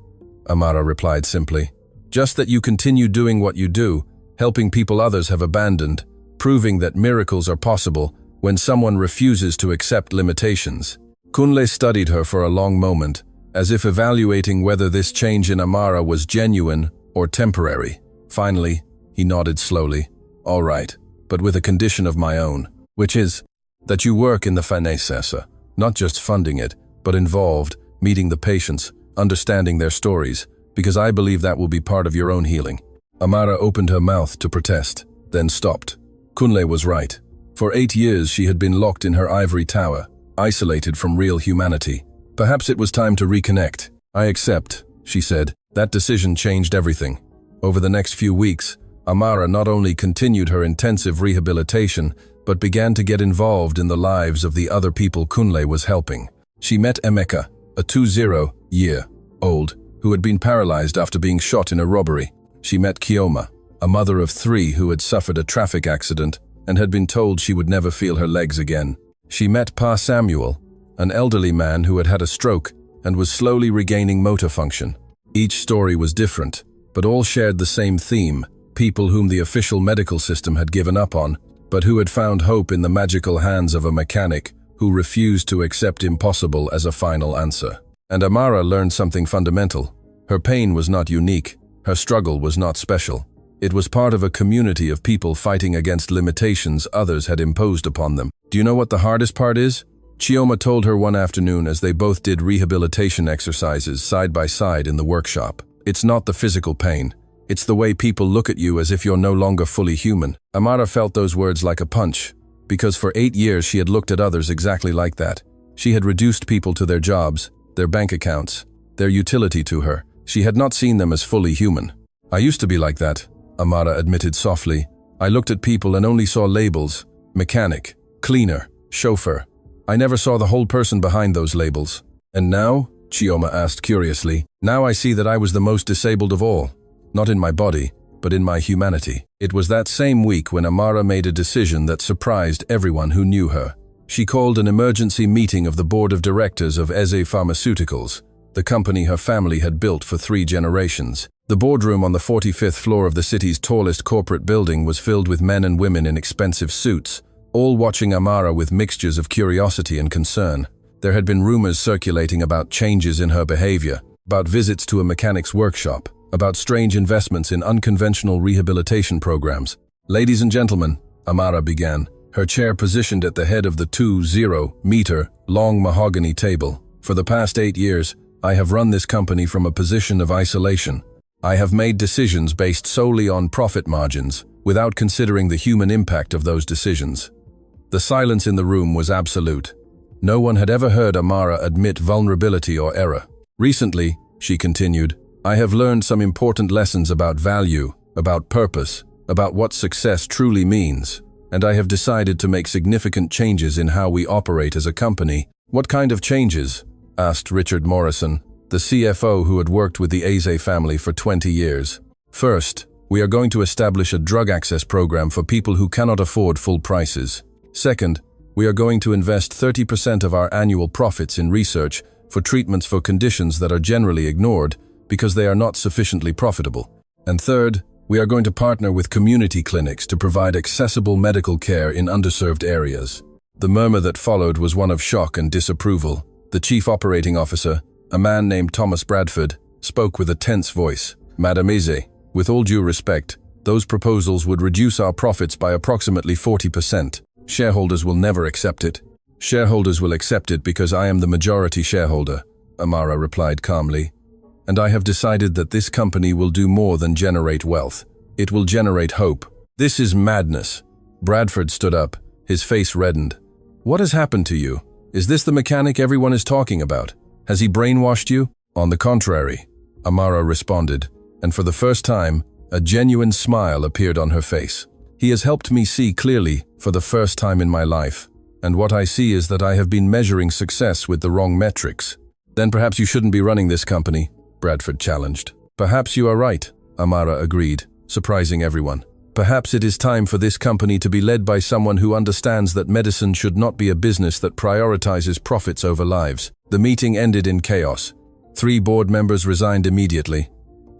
Amara replied simply. "Just that you continue doing what you do, helping people others have abandoned, proving that miracles are possible when someone refuses to accept limitations." Kunle studied her for a long moment, as if evaluating whether this change in Amara was genuine or temporary. Finally, he nodded slowly. "All right, but with a condition of my own, which is that you work in the finance, not just funding it, but involved, meeting the patients, understanding their stories, because I believe that will be part of your own healing." Amara opened her mouth to protest, then stopped. Kunle was right. For 8 years she had been locked in her ivory tower, isolated from real humanity. Perhaps it was time to reconnect. I accept, she said. That decision changed everything. Over the next few weeks, Amara not only continued her intensive rehabilitation, but began to get involved in the lives of the other people Kunle was helping. She met Emeka, a 20-year-old, who had been paralyzed after being shot in a robbery. She met Kioma, a mother of 3 who had suffered a traffic accident and had been told she would never feel her legs again. She met Pa Samuel, an elderly man who had had a stroke and was slowly regaining motor function. Each story was different, but all shared the same theme: people whom the official medical system had given up on, but who had found hope in the magical hands of a mechanic who refused to accept impossible as a final answer. And Amara learned something fundamental. Her pain was not unique. Her struggle was not special. It was part of a community of people fighting against limitations others had imposed upon them. Do you know what the hardest part is? Chioma told her one afternoon as they both did rehabilitation exercises side by side in the workshop. It's not the physical pain. It's the way people look at you as if you're no longer fully human. Amara felt those words like a punch, because for 8 years she had looked at others exactly like that. She had reduced people to their jobs, their bank accounts, their utility to her. She had not seen them as fully human. I used to be like that, Amara admitted softly. I looked at people and only saw labels: mechanic, cleaner, chauffeur. I never saw the whole person behind those labels. And now? Chioma asked curiously. Now I see that I was the most disabled of all. Not in my body, but in my humanity. It was that same week when Amara made a decision that surprised everyone who knew her. She called an emergency meeting of the board of directors of Eze Pharmaceuticals, the company her family had built for 3 generations. The boardroom on the 45th floor of the city's tallest corporate building was filled with men and women in expensive suits, all watching Amara with mixtures of curiosity and concern. There had been rumors circulating about changes in her behavior, about visits to a mechanic's workshop, about strange investments in unconventional rehabilitation programs. Ladies and gentlemen, Amara began, her chair positioned at the head of the 20-meter-long mahogany table. For the past 8 years, I have run this company from a position of isolation. I have made decisions based solely on profit margins, without considering the human impact of those decisions. The silence in the room was absolute. No one had ever heard Amara admit vulnerability or error. Recently, she continued, I have learned some important lessons about value, about purpose, about what success truly means, and I have decided to make significant changes in how we operate as a company. What kind of changes? Asked Richard Morrison, the CFO who had worked with the Eze family for 20 years. First, we are going to establish a drug access program for people who cannot afford full prices. Second, we are going to invest 30% of our annual profits in research for treatments for conditions that are generally ignored because they are not sufficiently profitable. And third, we are going to partner with community clinics to provide accessible medical care in underserved areas. The murmur that followed was one of shock and disapproval. The chief operating officer, a man named Thomas Bradford, spoke with a tense voice. Madam Eze, with all due respect, those proposals would reduce our profits by approximately 40%. Shareholders will never accept it. Shareholders will accept it because I am the majority shareholder, Amara replied calmly. And I have decided that this company will do more than generate wealth. It will generate hope. This is madness. Bradford stood up, his face reddened. What has happened to you? Is this the mechanic everyone is talking about? Has he brainwashed you? On the contrary, Amara responded, and for the first time, a genuine smile appeared on her face. He has helped me see clearly for the first time in my life, and what I see is that I have been measuring success with the wrong metrics. Then perhaps you shouldn't be running this company, Bradford challenged. Perhaps you are right, Amara agreed, surprising everyone. Perhaps it is time for this company to be led by someone who understands that medicine should not be a business that prioritizes profits over lives. The meeting ended in chaos. 3 board members resigned immediately.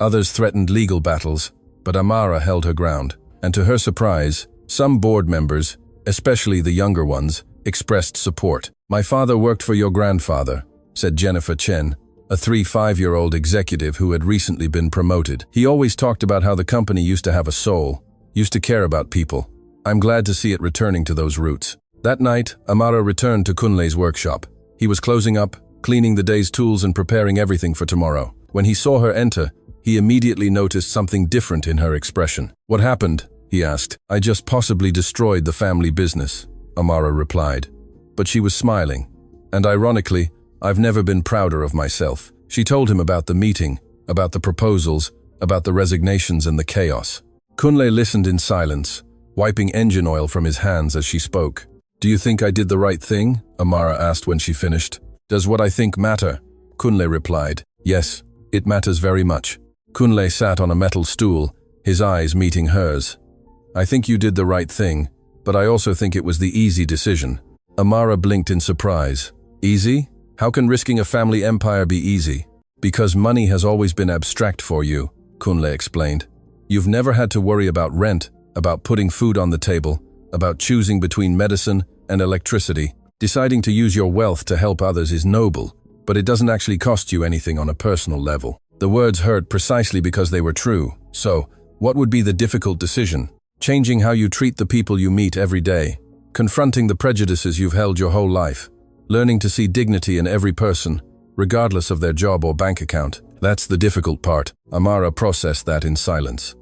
Others threatened legal battles, but Amara held her ground. And to her surprise, some board members, especially the younger ones, expressed support. My father worked for your grandfather, said Jennifer Chen, a 5-year-old executive who had recently been promoted. He always talked about how the company used to have a soul, used to care about people. I'm glad to see it returning to those roots. That night, Amara returned to Kunle's workshop. He was closing up, cleaning the day's tools and preparing everything for tomorrow. When he saw her enter, he immediately noticed something different in her expression. What happened? he asked. I just possibly destroyed the family business, Amara replied. But she was smiling. And ironically, I've never been prouder of myself. She told him about the meeting, about the proposals, about the resignations and the chaos. Kunle listened in silence, wiping engine oil from his hands as she spoke. Do you think I did the right thing? Amara asked when she finished. Does what I think matter? Kunle replied. Yes, it matters very much. Kunle sat on a metal stool, his eyes meeting hers. I think you did the right thing, but I also think it was the easy decision. Amara blinked in surprise. Easy? How can risking a family empire be easy? Because money has always been abstract for you, Kunle explained. You've never had to worry about rent, about putting food on the table, about choosing between medicine and electricity. Deciding to use your wealth to help others is noble, but it doesn't actually cost you anything on a personal level. The words hurt precisely because they were true. So, what would be the difficult decision? Changing how you treat the people you meet every day, confronting the prejudices you've held your whole life, learning to see dignity in every person, regardless of their job or bank account. That's the difficult part. Amara processed that in silence.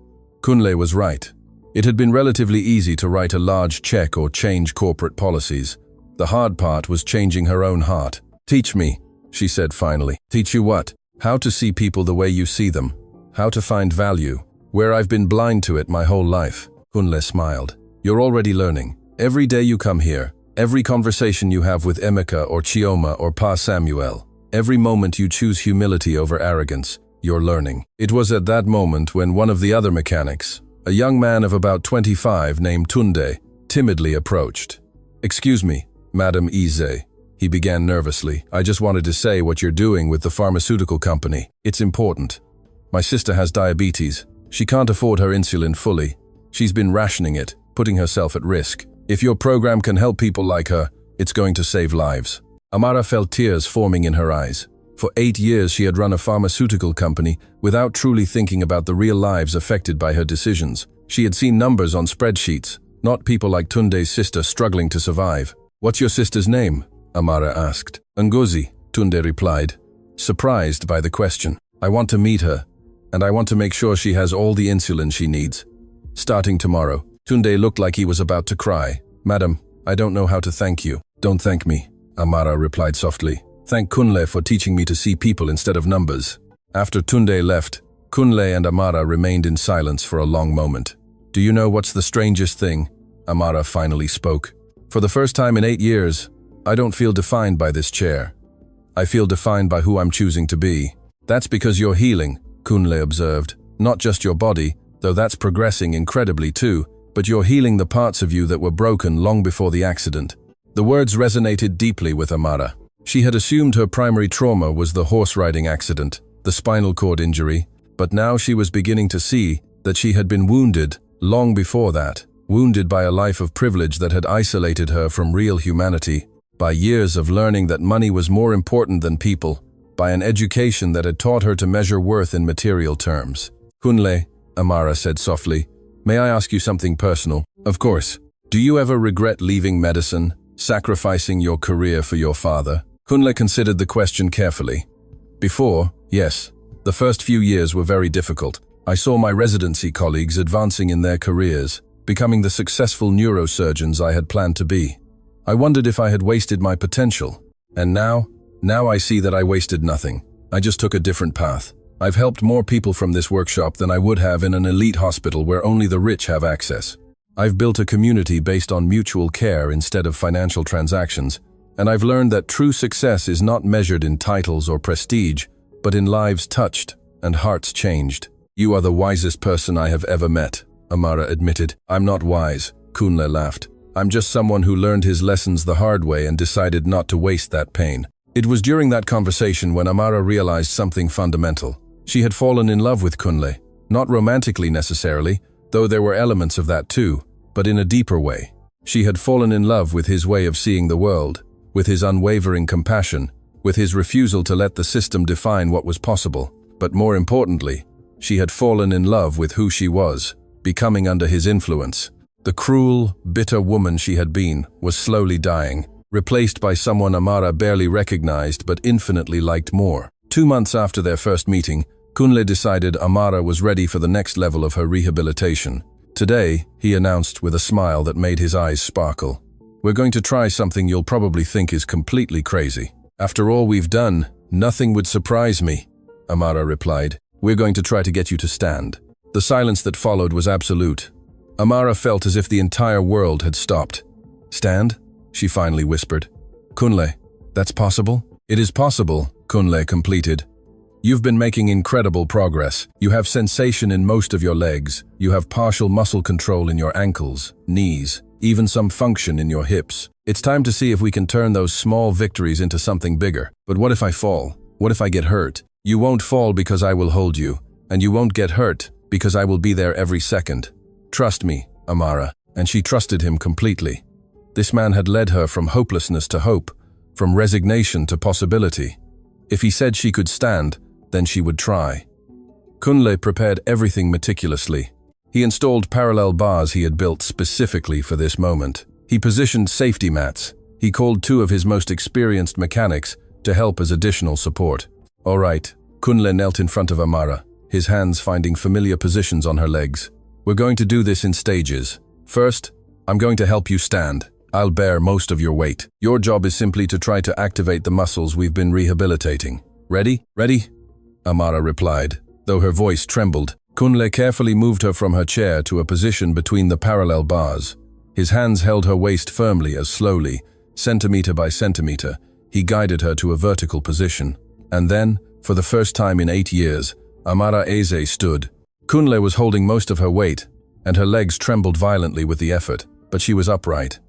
Kunle was right. It had been relatively easy to write a large check or change corporate policies. The hard part was changing her own heart. Teach me, she said finally. Teach you what? How to see people the way you see them. How to find value, where I've been blind to it my whole life. Kunle smiled. You're already learning. Every day you come here, every conversation you have with Emeka or Chioma or Pa Samuel, every moment you choose humility over arrogance, you're learning. It was at that moment when one of the other mechanics, a young man of about 25 named Tunde, timidly approached. Excuse me, Madam Ize, he began nervously. I just wanted to say what you're doing with the pharmaceutical company. It's important. My sister has diabetes. She can't afford her insulin fully. She's been rationing it, putting herself at risk. If your program can help people like her, it's going to save lives. Amara felt tears forming in her eyes. For 8 years she had run a pharmaceutical company without truly thinking about the real lives affected by her decisions. She had seen numbers on spreadsheets, not people like Tunde's sister struggling to survive. What's your sister's name? Amara asked. Ngozi, Tunde replied, surprised by the question. I want to meet her, and I want to make sure she has all the insulin she needs. Starting tomorrow. Tunde looked like he was about to cry. Madam, I don't know how to thank you. Don't thank me, Amara replied softly. Thank Kunle for teaching me to see people instead of numbers. After Tunde left, Kunle and Amara remained in silence for a long moment. Do you know what's the strangest thing? Amara finally spoke. For the first time in 8 years, I don't feel defined by this chair. I feel defined by who I'm choosing to be. That's because you're healing, Kunle observed. Not just your body, though that's progressing incredibly too, but you're healing the parts of you that were broken long before the accident. The words resonated deeply with Amara. She had assumed her primary trauma was the horse riding accident, the spinal cord injury, but now she was beginning to see that she had been wounded long before that, wounded by a life of privilege that had isolated her from real humanity, by years of learning that money was more important than people, by an education that had taught her to measure worth in material terms. Kunle, Amara said softly, may I ask you something personal? Of course. Do you ever regret leaving medicine, sacrificing your career for your father? Kunle considered the question carefully. Before, yes. The first few years were very difficult. I saw my residency colleagues advancing in their careers, becoming the successful neurosurgeons I had planned to be. I wondered if I had wasted my potential. And now I see that I wasted nothing. I just took a different path. I've helped more people from this workshop than I would have in an elite hospital where only the rich have access. I've built a community based on mutual care instead of financial transactions, and I've learned that true success is not measured in titles or prestige, but in lives touched and hearts changed. You are the wisest person I have ever met, Amara admitted. I'm not wise, Kunle laughed. I'm just someone who learned his lessons the hard way and decided not to waste that pain. It was during that conversation when Amara realized something fundamental. She had fallen in love with Kunle, not romantically necessarily, though there were elements of that too, but in a deeper way. She had fallen in love with his way of seeing the world, with his unwavering compassion, with his refusal to let the system define what was possible. But more importantly, she had fallen in love with who she was, becoming under his influence. The cruel, bitter woman she had been was slowly dying, replaced by someone Amara barely recognized but infinitely liked more. 2 months after their first meeting, Kunle decided Amara was ready for the next level of her rehabilitation. Today, he announced with a smile that made his eyes sparkle. We're going to try something you'll probably think is completely crazy. After all we've done, nothing would surprise me, Amara replied. We're going to try to get you to stand. The silence that followed was absolute. Amara felt as if the entire world had stopped. Stand? She finally whispered. Kunle, that's possible? It is possible, Kunle completed. You've been making incredible progress. You have sensation in most of your legs. You have partial muscle control in your ankles, knees, even some function in your hips. It's time to see if we can turn those small victories into something bigger. But what if I fall? What if I get hurt? You won't fall because I will hold you, and you won't get hurt because I will be there every second. Trust me, Amara. And she trusted him completely. This man had led her from hopelessness to hope, from resignation to possibility. If he said she could stand, then she would try. Kunle prepared everything meticulously. He installed parallel bars he had built specifically for this moment. He positioned safety mats. He called 2 of his most experienced mechanics to help as additional support. All right, Kunle knelt in front of Amara, his hands finding familiar positions on her legs. We're going to do this in stages. First, I'm going to help you stand. I'll bear most of your weight. Your job is simply to try to activate the muscles we've been rehabilitating. Ready? Ready? Amara replied, though her voice trembled. Kunle carefully moved her from her chair to a position between the parallel bars. His hands held her waist firmly as slowly, centimeter by centimeter, he guided her to a vertical position. And then, for the first time in 8 years, Amara Eze stood. Kunle was holding most of her weight, and her legs trembled violently with the effort, but she was upright.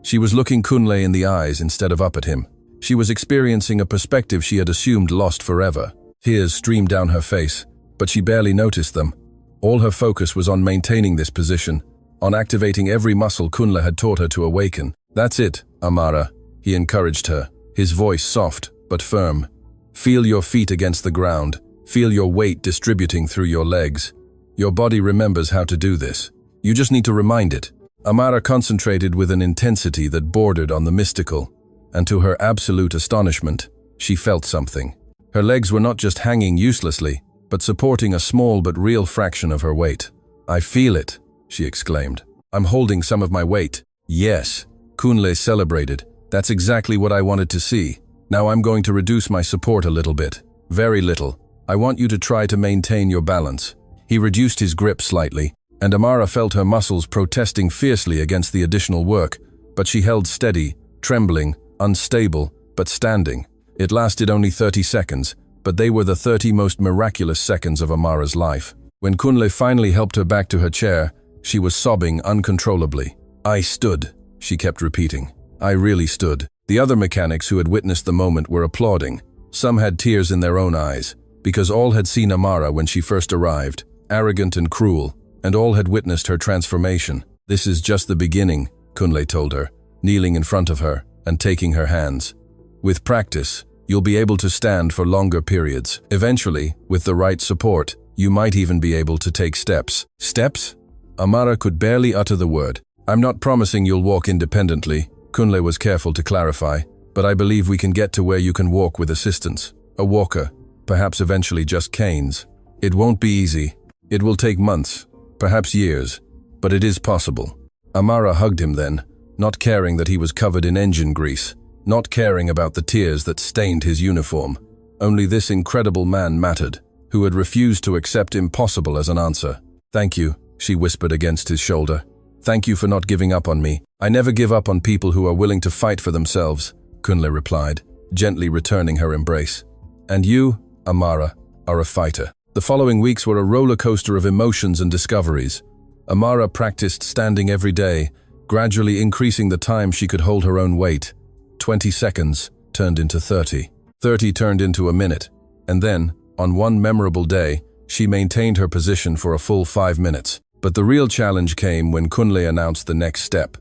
She was looking Kunle in the eyes instead of up at him. She was experiencing a perspective she had assumed lost forever. Tears streamed down her face, but she barely noticed them. All her focus was on maintaining this position, on activating every muscle Kunle had taught her to awaken. That's it, Amara, he encouraged her, his voice soft but firm. Feel your feet against the ground. Feel your weight distributing through your legs. Your body remembers how to do this. You just need to remind it. Amara concentrated with an intensity that bordered on the mystical, and to her absolute astonishment, she felt something. Her legs were not just hanging uselessly, but supporting a small but real fraction of her weight. I feel it, she exclaimed. I'm holding some of my weight. Yes, Kunle celebrated. That's exactly what I wanted to see. Now I'm going to reduce my support a little bit. Very little. I want you to try to maintain your balance. He reduced his grip slightly, and Amara felt her muscles protesting fiercely against the additional work, but she held steady, trembling, unstable, but standing. It lasted only 30 seconds, but they were the 30 most miraculous seconds of Amara's life. When Kunle finally helped her back to her chair, she was sobbing uncontrollably. I stood, she kept repeating. I really stood. The other mechanics who had witnessed the moment were applauding. Some had tears in their own eyes, because all had seen Amara when she first arrived, arrogant and cruel, and all had witnessed her transformation. This is just the beginning, Kunle told her, kneeling in front of her and taking her hands. With practice, you'll be able to stand for longer periods. Eventually, with the right support, you might even be able to take steps. Steps? Amara could barely utter the word. I'm not promising you'll walk independently, Kunle was careful to clarify, but I believe we can get to where you can walk with assistance. A walker, perhaps eventually just canes. It won't be easy. It will take months, perhaps years, but it is possible. Amara hugged him then, not caring that he was covered in engine grease, not caring about the tears that stained his uniform. Only this incredible man mattered, who had refused to accept impossible as an answer. Thank you, she whispered against his shoulder. Thank you for not giving up on me. I never give up on people who are willing to fight for themselves, Kunle replied, gently returning her embrace. And you, Amara, are a fighter. The following weeks were a roller coaster of emotions and discoveries. Amara practiced standing every day, gradually increasing the time she could hold her own weight. 20 seconds turned into 30. 30 turned into a minute. And then, on one memorable day, she maintained her position for a full 5 minutes. But the real challenge came when Kunle announced the next step.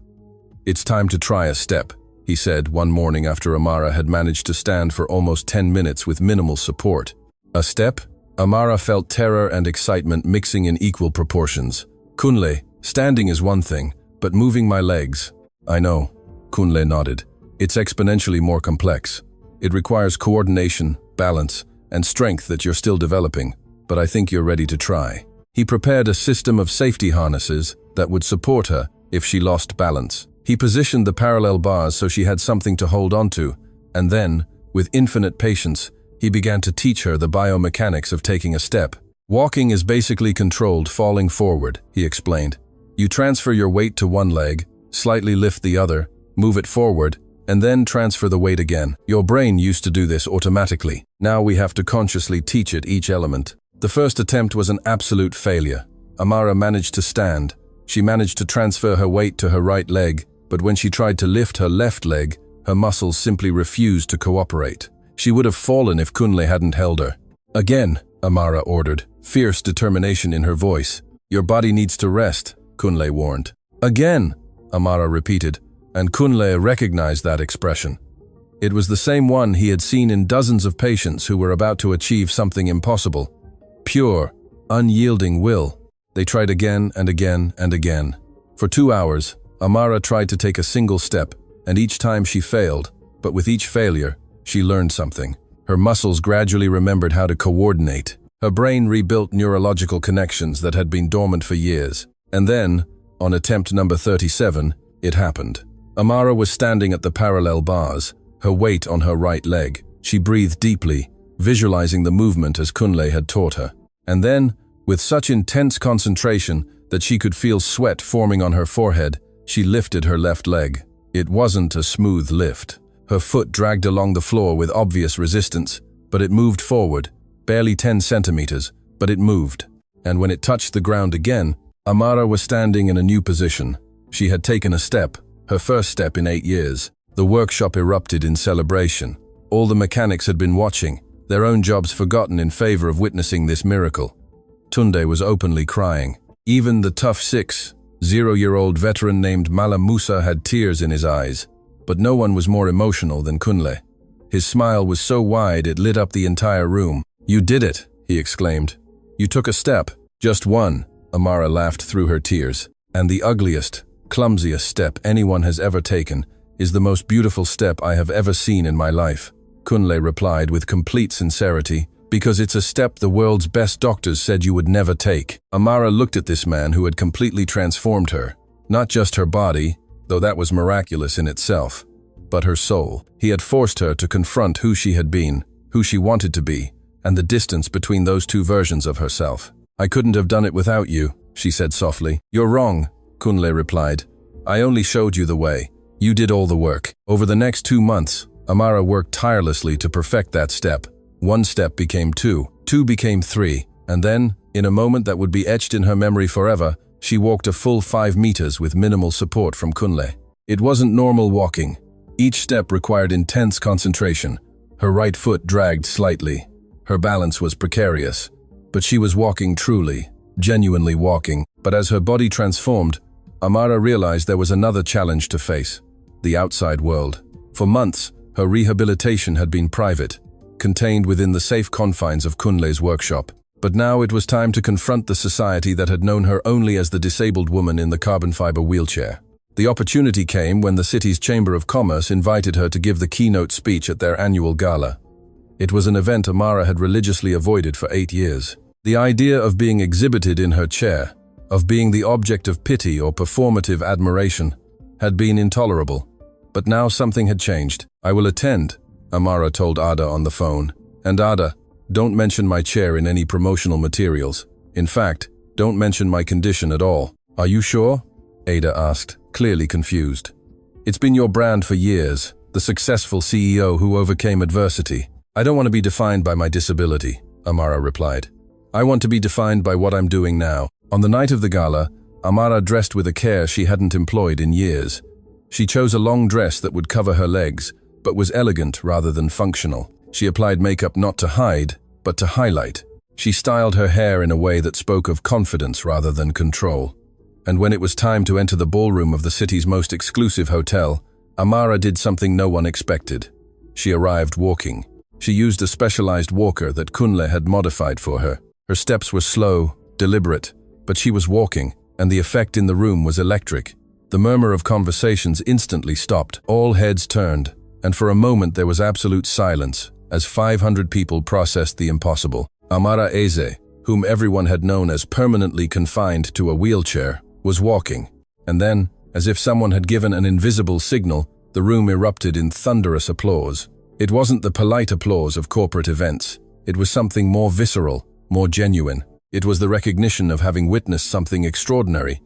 It's time to try a step, he said one morning after Amara had managed to stand for almost 10 minutes with minimal support. A step? Amara felt terror and excitement mixing in equal proportions. Kunle, standing is one thing, but moving my legs. I know, Kunle nodded. It's exponentially more complex. It requires coordination, balance, and strength that you're still developing, but I think you're ready to try. He prepared a system of safety harnesses that would support her if she lost balance. He positioned the parallel bars so she had something to hold onto, and then, with infinite patience, he began to teach her the biomechanics of taking a step. Walking is basically controlled falling forward, he explained. You transfer your weight to one leg, slightly lift the other, move it forward, and then transfer the weight again. Your brain used to do this automatically. Now we have to consciously teach it each element. The first attempt was an absolute failure. Amara managed to stand. She managed to transfer her weight to her right leg, but when she tried to lift her left leg, her muscles simply refused to cooperate. She would have fallen if Kunle hadn't held her. Again, Amara ordered, fierce determination in her voice. Your body needs to rest, Kunle warned. Again, Amara repeated, and Kunle recognized that expression. It was the same one he had seen in dozens of patients who were about to achieve something impossible. Pure, unyielding will. They tried again and again and again. For 2 hours, Amara tried to take a single step, and each time she failed, but with each failure, she learned something. Her muscles gradually remembered how to coordinate. Her brain rebuilt neurological connections that had been dormant for years. And then, on attempt number 37, it happened. Amara was standing at the parallel bars, her weight on her right leg. She breathed deeply, visualizing the movement as Kunle had taught her. And then, with such intense concentration that she could feel sweat forming on her forehead, she lifted her left leg. It wasn't a smooth lift. Her foot dragged along the floor with obvious resistance, but it moved forward, barely 10 centimeters, but it moved. And when it touched the ground again, Amara was standing in a new position. She had taken a step, her first step in 8 years. The workshop erupted in celebration. All the mechanics had been watching, their own jobs forgotten in favor of witnessing this miracle. Tunde was openly crying. Even the tough 6-0-year-old veteran named Mala Musa had tears in his eyes. But no one was more emotional than Kunle. His smile was so wide it lit up the entire room. You did it, he exclaimed. You took a step. Just one, Amara laughed through her tears. And the ugliest, clumsiest step anyone has ever taken is the most beautiful step I have ever seen in my life. Kunle replied with complete sincerity, because it's a step the world's best doctors said you would never take. Amara looked at this man who had completely transformed her. Not just her body, though that was miraculous in itself, but her soul. He had forced her to confront who she had been, who she wanted to be, and the distance between those two versions of herself. I couldn't have done it without you, she said softly. You're wrong, Kunle replied. I only showed you the way. You did all the work. Over the next 2 months, Amara worked tirelessly to perfect that step. 1 step became 2, 2 became 3, and then, in a moment that would be etched in her memory forever, she walked a full 5 meters with minimal support from Kunle. It wasn't normal walking. Each step required intense concentration. Her right foot dragged slightly. Her balance was precarious. But she was walking truly, genuinely walking. But as her body transformed, Amara realized there was another challenge to face: the outside world. For months, her rehabilitation had been private, contained within the safe confines of Kunle's workshop. But now it was time to confront the society that had known her only as the disabled woman in the carbon fiber wheelchair. The opportunity came when the city's Chamber of Commerce invited her to give the keynote speech at their annual gala. It was an event Amara had religiously avoided for 8 years. The idea of being exhibited in her chair, of being the object of pity or performative admiration, had been intolerable. But now something had changed. I will attend, Amara told Ada on the phone. And Ada, don't mention my chair in any promotional materials. In fact, don't mention my condition at all. Are you sure? Ada asked, clearly confused. It's been your brand for years, the successful CEO who overcame adversity. I don't want to be defined by my disability, Amara replied. I want to be defined by what I'm doing now. On the night of the gala, Amara dressed with a care she hadn't employed in years. She chose a long dress that would cover her legs, but was elegant rather than functional. She applied makeup not to hide, but to highlight. She styled her hair in a way that spoke of confidence rather than control. And when it was time to enter the ballroom of the city's most exclusive hotel, Amara did something no one expected. She arrived walking. She used a specialized walker that Kunle had modified for her. Her steps were slow, deliberate, but she was walking, and the effect in the room was electric. The murmur of conversations instantly stopped. All heads turned, and for a moment there was absolute silence, as 500 people processed the impossible. Amara Eze, whom everyone had known as permanently confined to a wheelchair, was walking. And then, as if someone had given an invisible signal, the room erupted in thunderous applause. It wasn't the polite applause of corporate events. It was something more visceral, more genuine. It was the recognition of having witnessed something extraordinary.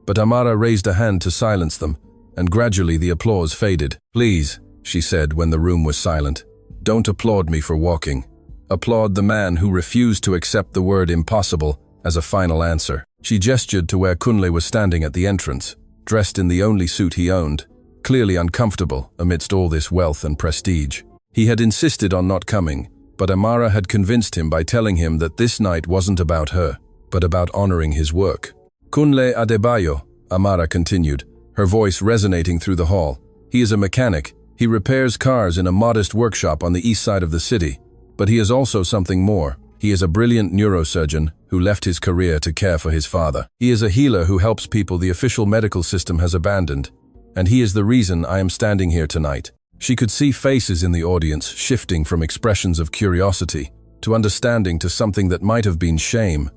But Amara raised a hand to silence them, and gradually the applause faded. "Please," she said when the room was silent, "don't applaud me for walking. Applaud the man who refused to accept the word impossible as a final answer." She gestured to where Kunle was standing at the entrance, dressed in the only suit he owned, clearly uncomfortable amidst all this wealth and prestige. He had insisted on not coming, but Amara had convinced him by telling him that this night wasn't about her, but about honoring his work. "Kunle Adebayo," Amara continued, her voice resonating through the hall. "He is a mechanic. He repairs cars in a modest workshop on the east side of the city. But he is also something more. He is a brilliant neurosurgeon who left his career to care for his father. He is a healer who helps people the official medical system has abandoned. And he is the reason I am standing here tonight." She could see faces in the audience shifting from expressions of curiosity to understanding to something that might have been shame,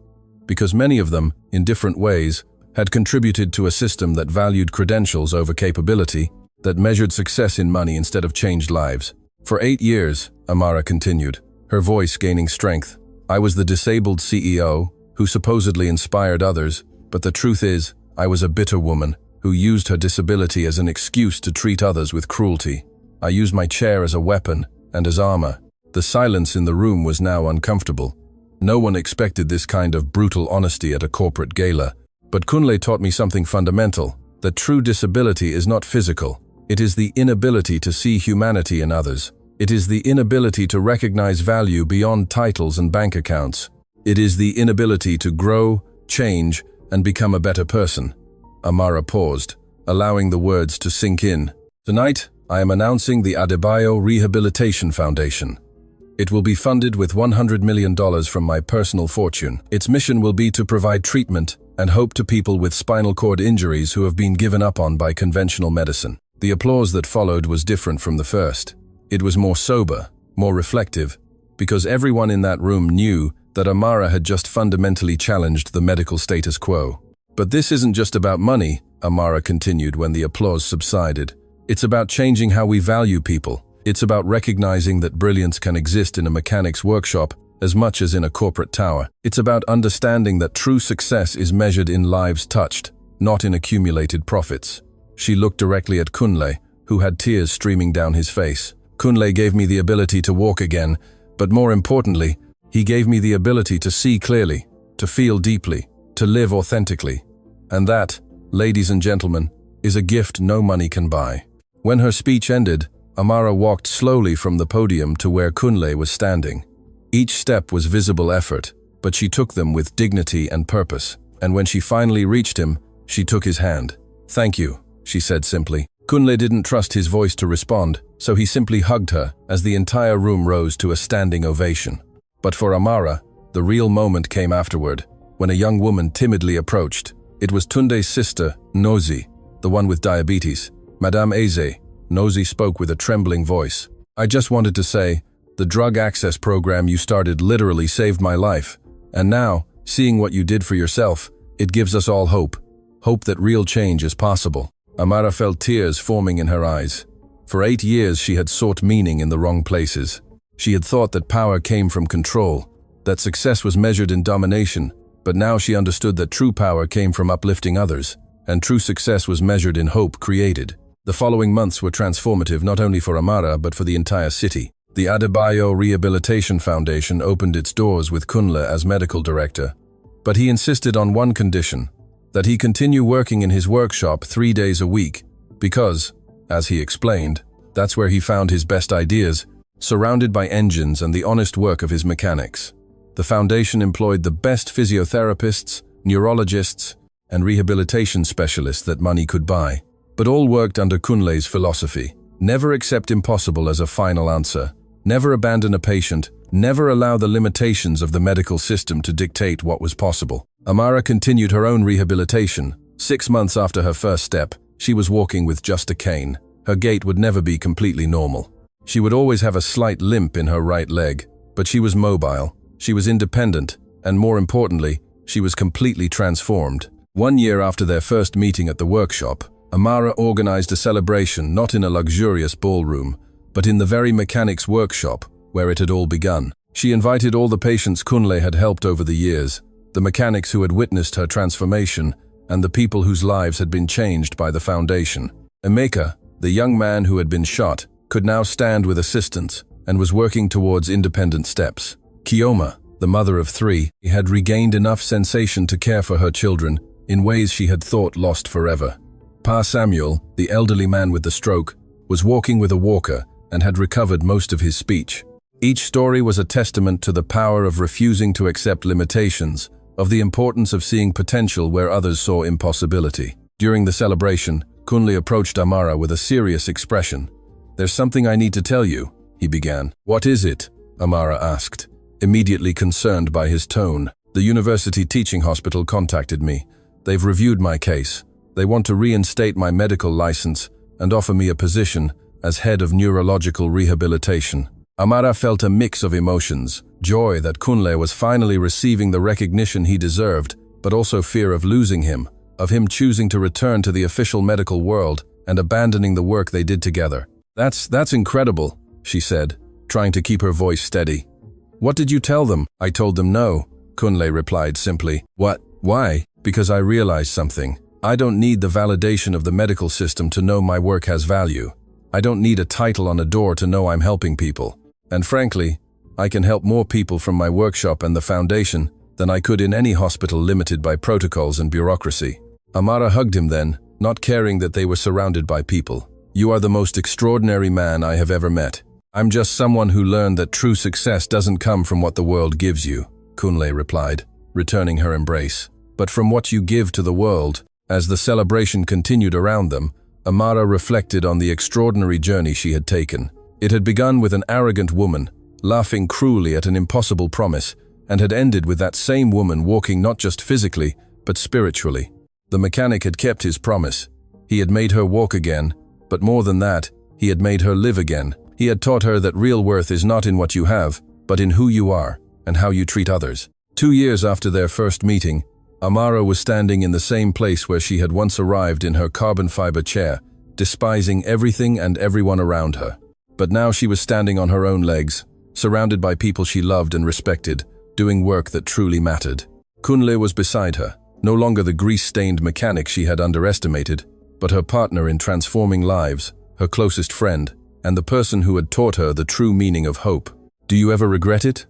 because many of them, in different ways, had contributed to a system that valued credentials over capability, that measured success in money instead of changed lives. "For 8 years, Amara continued, her voice gaining strength, "I was the disabled CEO who supposedly inspired others, but the truth is, I was a bitter woman who used her disability as an excuse to treat others with cruelty. I used my chair as a weapon and as armor." The silence in the room was now uncomfortable. No one expected this kind of brutal honesty at a corporate gala. But Kunle taught me something fundamental, that true disability is not physical. It is the inability to see humanity in others. It is the inability to recognize value beyond titles and bank accounts. It is the inability to grow, change, and become a better person. Amara paused, allowing the words to sink in. "Tonight, I am announcing the Adebayo Rehabilitation Foundation. It will be funded with $100 million from my personal fortune. Its mission will be to provide treatment and hope to people with spinal cord injuries who have been given up on by conventional medicine." The applause that followed was different from the first. It was more sober, more reflective, because everyone in that room knew that Amara had just fundamentally challenged the medical status quo. "But this isn't just about money," Amara continued when the applause subsided. "It's about changing how we value people. It's about recognizing that brilliance can exist in a mechanic's workshop as much as in a corporate tower. It's about understanding that true success is measured in lives touched, not in accumulated profits." She looked directly at Kunle, who had tears streaming down his face. "Kunle gave me the ability to walk again, but more importantly, he gave me the ability to see clearly, to feel deeply, to live authentically. And that, ladies and gentlemen, is a gift no money can buy." When her speech ended, Amara walked slowly from the podium to where Kunle was standing. Each step was visible effort, but she took them with dignity and purpose. And when she finally reached him, she took his hand. "Thank you," she said simply. Kunle didn't trust his voice to respond, so he simply hugged her as the entire room rose to a standing ovation. But for Amara, the real moment came afterward, when a young woman timidly approached. It was Tunde's sister, Nozi, the one with diabetes. "Madame Eze," Nozi spoke with a trembling voice. "I just wanted to say, the drug access program you started literally saved my life. And now, seeing what you did for yourself, it gives us all hope. Hope that real change is possible." Amara felt tears forming in her eyes. For 8 years she had sought meaning in the wrong places. She had thought that power came from control, that success was measured in domination, but now she understood that true power came from uplifting others, and true success was measured in hope created. The following months were transformative not only for Amara but for the entire city. The Adebayo Rehabilitation Foundation opened its doors with Kunle as medical director, but he insisted on one condition, that he continue working in his workshop 3 days a week, because, as he explained, that's where he found his best ideas, surrounded by engines and the honest work of his mechanics. The foundation employed the best physiotherapists, neurologists, and rehabilitation specialists that money could buy, but all worked under Kunle's philosophy. Never accept impossible as a final answer. Never abandon a patient. Never allow the limitations of the medical system to dictate what was possible. Amara continued her own rehabilitation. 6 months after her first step, she was walking with just a cane. Her gait would never be completely normal. She would always have a slight limp in her right leg, but she was mobile, she was independent, and more importantly, she was completely transformed. 1 year after their first meeting at the workshop, Amara organized a celebration not in a luxurious ballroom, but in the very mechanic's workshop where it had all begun. She invited all the patients Kunle had helped over the years, the mechanics who had witnessed her transformation, and the people whose lives had been changed by the foundation. Emeka, the young man who had been shot, could now stand with assistance and was working towards independent steps. Kioma, the mother of 3, had regained enough sensation to care for her children in ways she had thought lost forever. Pa Samuel, the elderly man with the stroke, was walking with a walker and had recovered most of his speech. Each story was a testament to the power of refusing to accept limitations, of the importance of seeing potential where others saw impossibility. During the celebration, Kunle approached Amara with a serious expression. "There's something I need to tell you," he began. "What is it?" Amara asked, immediately concerned by his tone. "The university teaching hospital contacted me. They've reviewed my case. They want to reinstate my medical license and offer me a position as head of neurological rehabilitation." Amara felt a mix of emotions, joy that Kunle was finally receiving the recognition he deserved, but also fear of losing him, of him choosing to return to the official medical world and abandoning the work they did together. That's incredible," she said, trying to keep her voice steady. "What did you tell them?" "I told them no," Kunle replied simply. "What? Why?" "Because I realized something. I don't need the validation of the medical system to know my work has value. I don't need a title on a door to know I'm helping people. And frankly, I can help more people from my workshop and the foundation than I could in any hospital limited by protocols and bureaucracy." Amara hugged him then, not caring that they were surrounded by people. "You are the most extraordinary man I have ever met. I'm just someone who learned that true success doesn't come from what the world gives you," Kunle replied, returning her embrace, "but from what you give to the world." As the celebration continued around them, Amara reflected on the extraordinary journey she had taken. It had begun with an arrogant woman, laughing cruelly at an impossible promise, and had ended with that same woman walking not just physically, but spiritually. The mechanic had kept his promise. He had made her walk again, but more than that, he had made her live again. He had taught her that real worth is not in what you have, but in who you are and how you treat others. 2 years after their first meeting, Amara was standing in the same place where she had once arrived in her carbon fiber chair, despising everything and everyone around her. But now she was standing on her own legs, surrounded by people she loved and respected, doing work that truly mattered. Kunle was beside her, no longer the grease-stained mechanic she had underestimated, but her partner in transforming lives, her closest friend, and the person who had taught her the true meaning of hope. "Do you ever regret it?"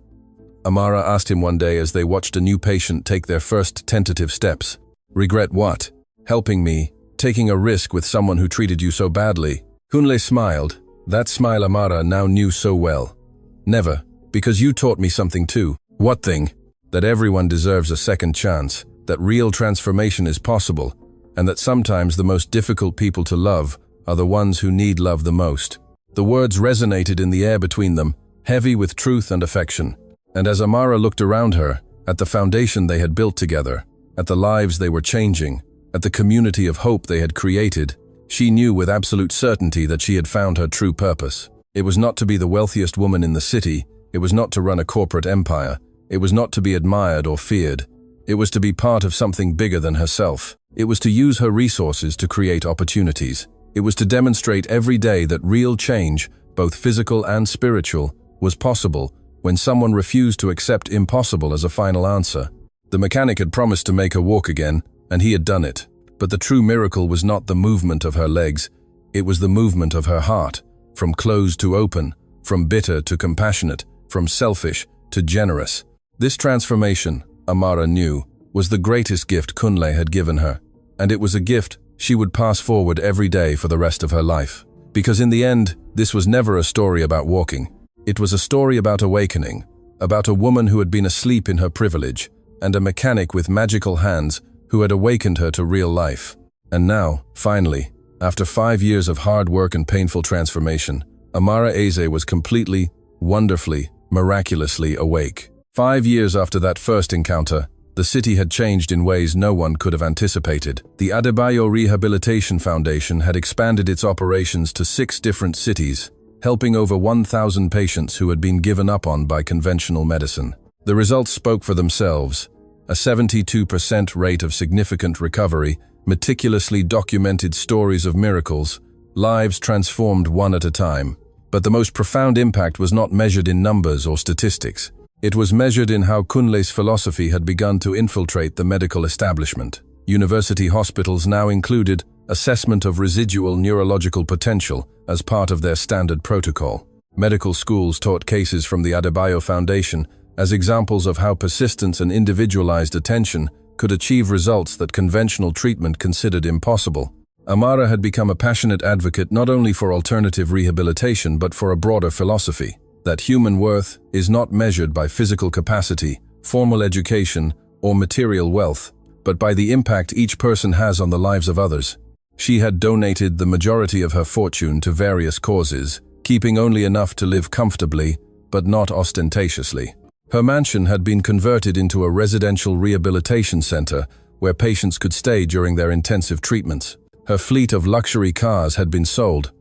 Amara asked him one day as they watched a new patient take their first tentative steps. "Regret what?" "Helping me, taking a risk with someone who treated you so badly." Kunle smiled, that smile Amara now knew so well. "Never, because you taught me something too." "What thing?" "That everyone deserves a second chance, that real transformation is possible, and that sometimes the most difficult people to love are the ones who need love the most." The words resonated in the air between them, heavy with truth and affection. And as Amara looked around her, at the foundation they had built together, at the lives they were changing, at the community of hope they had created, she knew with absolute certainty that she had found her true purpose. It was not to be the wealthiest woman in the city, it was not to run a corporate empire, it was not to be admired or feared. It was to be part of something bigger than herself. It was to use her resources to create opportunities. It was to demonstrate every day that real change, both physical and spiritual, was possible when someone refused to accept impossible as a final answer. The mechanic had promised to make her walk again, and he had done it. But the true miracle was not the movement of her legs, it was the movement of her heart, from closed to open, from bitter to compassionate, from selfish to generous. This transformation, Amara knew, was the greatest gift Kunle had given her, and it was a gift she would pass forward every day for the rest of her life. Because in the end, this was never a story about walking. It was a story about awakening, about a woman who had been asleep in her privilege, and a mechanic with magical hands who had awakened her to real life. And now, finally, after 5 years of hard work and painful transformation, Amara Eze was completely, wonderfully, miraculously awake. 5 years after that first encounter, the city had changed in ways no one could have anticipated. The Adebayo Rehabilitation Foundation had expanded its operations to 6 different cities, helping over 1,000 patients who had been given up on by conventional medicine. The results spoke for themselves. a 72% rate of significant recovery, meticulously documented stories of miracles, lives transformed one at a time. But the most profound impact was not measured in numbers or statistics. It was measured in how Kunle's philosophy had begun to infiltrate the medical establishment. University hospitals now included assessment of residual neurological potential as part of their standard protocol. Medical schools taught cases from the Adebayo Foundation as examples of how persistence and individualized attention could achieve results that conventional treatment considered impossible. Amara had become a passionate advocate not only for alternative rehabilitation but for a broader philosophy, that human worth is not measured by physical capacity, formal education, or material wealth, but by the impact each person has on the lives of others. She had donated the majority of her fortune to various causes, keeping only enough to live comfortably, but not ostentatiously. Her mansion had been converted into a residential rehabilitation center where patients could stay during their intensive treatments. Her fleet of luxury cars had been sold,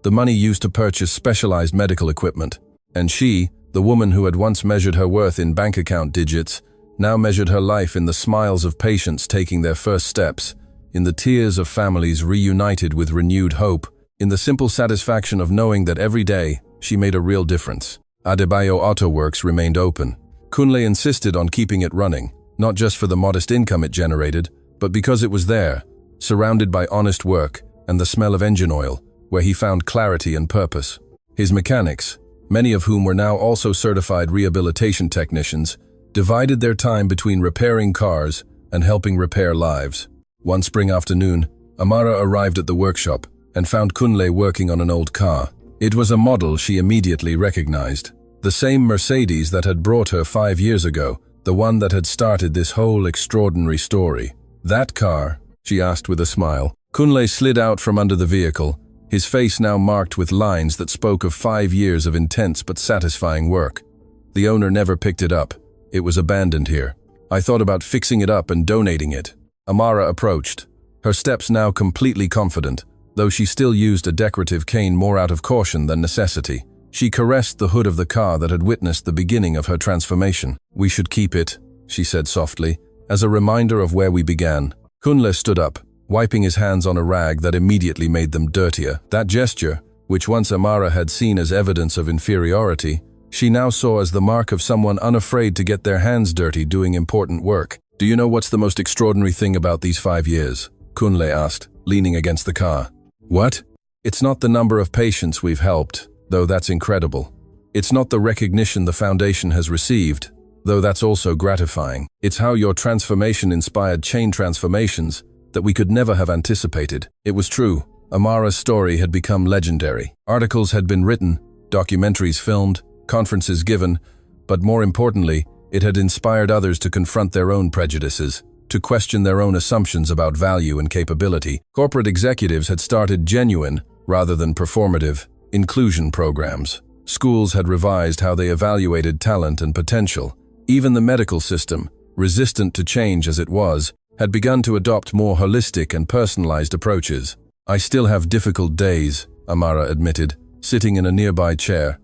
the money used to purchase specialized medical equipment. And she, the woman who had once measured her worth in bank account digits, now measured her life in the smiles of patients taking their first steps, in the tears of families reunited with renewed hope, in the simple satisfaction of knowing that every day she made a real difference. Adebayo Auto Works remained open. Kunle insisted on keeping it running, not just for the modest income it generated, but because it was there, surrounded by honest work and the smell of engine oil, where he found clarity and purpose. His mechanics, many of whom were now also certified rehabilitation technicians, divided their time between repairing cars and helping repair lives. One spring afternoon, Amara arrived at the workshop and found Kunle working on an old car. It was a model she immediately recognized. The same Mercedes that had brought her 5 years ago, the one that had started this whole extraordinary story. "That car?" she asked with a smile. Kunle slid out from under the vehicle, his face now marked with lines that spoke of 5 years of intense but satisfying work. "The owner never picked it up. It was abandoned here. I thought about fixing it up and donating it." Amara approached, her steps now completely confident, though she still used a decorative cane more out of caution than necessity. She caressed the hood of the car that had witnessed the beginning of her transformation. "We should keep it," she said softly, "as a reminder of where we began." Kunle stood up, wiping his hands on a rag that immediately made them dirtier. That gesture, which once Amara had seen as evidence of inferiority, she now saw as the mark of someone unafraid to get their hands dirty doing important work. "Do you know what's the most extraordinary thing about these 5 years?" Kunle asked, leaning against the car. "What?" "It's not the number of patients we've helped, though that's incredible. It's not the recognition the foundation has received, though that's also gratifying. It's how your transformation inspired chain transformations that we could never have anticipated." It was true. Amara's story had become legendary. Articles had been written, documentaries filmed, conferences given, but more importantly, it had inspired others to confront their own prejudices, to question their own assumptions about value and capability. Corporate executives had started genuine, rather than performative, inclusion programs. Schools had revised how they evaluated talent and potential. Even the medical system, resistant to change as it was, had begun to adopt more holistic and personalized approaches. "I still have difficult days," Amara admitted, sitting in a nearby chair.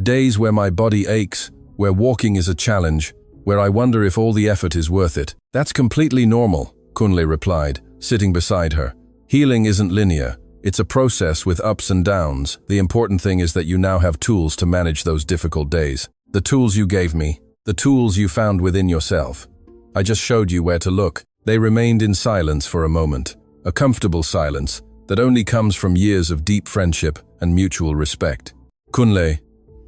"Days where my body aches, where walking is a challenge, where I wonder if all the effort is worth it." "That's completely normal," Kunle replied, sitting beside her. "Healing isn't linear. It's a process with ups and downs. The important thing is that you now have tools to manage those difficult days. The tools you gave me, the tools you found within yourself. I just showed you where to look." They remained in silence for a moment, a comfortable silence that only comes from years of deep friendship and mutual respect. "Kunle,"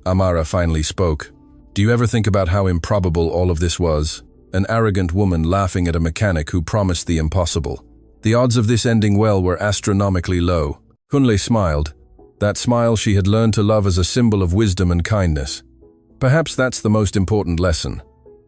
Amara finally spoke, "do you ever think about how improbable all of this was? An arrogant woman laughing at a mechanic who promised the impossible. The odds of this ending well were astronomically low." Kunle smiled, that smile she had learned to love as a symbol of wisdom and kindness. Perhaps that's the most important lesson,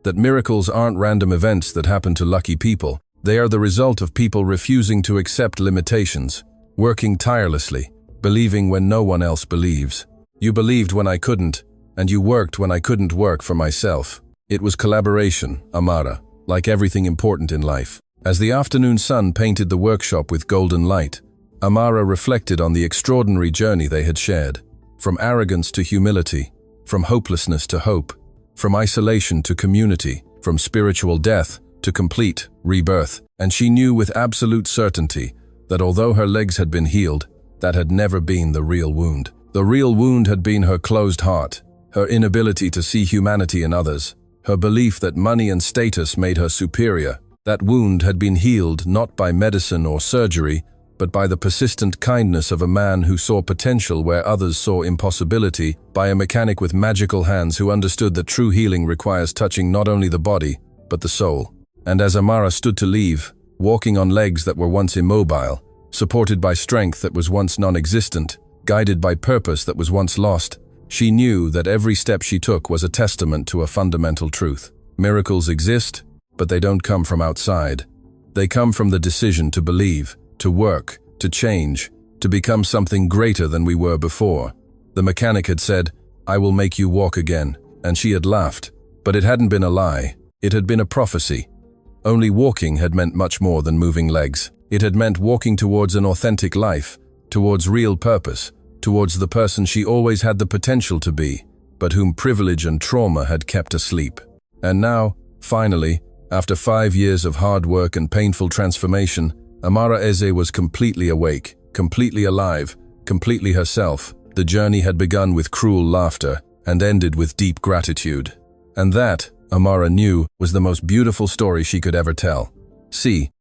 that miracles aren't random events that happen to lucky people. They are the result of people refusing to accept limitations, working tirelessly, believing when no one else believes. "You believed when I couldn't, and you worked when I couldn't work for myself." It was collaboration, Amara, like everything important in life. As the afternoon sun painted the workshop with golden light, Amara reflected on the extraordinary journey they had shared. From arrogance to humility, from hopelessness to hope, from isolation to community, from spiritual death to complete rebirth, and she knew with absolute certainty that although her legs had been healed, that had never been the real wound. The real wound had been her closed heart, her inability to see humanity in others, her belief that money and status made her superior. That wound had been healed not by medicine or surgery, but by the persistent kindness of a man who saw potential where others saw impossibility, by a mechanic with magical hands who understood that true healing requires touching not only the body, but the soul. And as Amara stood to leave, walking on legs that were once immobile, supported by strength that was once non-existent, guided by purpose that was once lost, she knew that every step she took was a testament to a fundamental truth. Miracles exist, but they don't come from outside. They come from the decision to believe, to work, to change, to become something greater than we were before. The mechanic had said, "I will make you walk again," and she had laughed. But it hadn't been a lie. It had been a prophecy. Only walking had meant much more than moving legs. It had meant walking towards an authentic life, towards real purpose, towards the person she always had the potential to be, but whom privilege and trauma had kept asleep. And now, finally, after 5 years of hard work and painful transformation, Amara Eze was completely awake, completely alive, completely herself. The journey had begun with cruel laughter and ended with deep gratitude. And that, Amara knew, was the most beautiful story she could ever tell. See,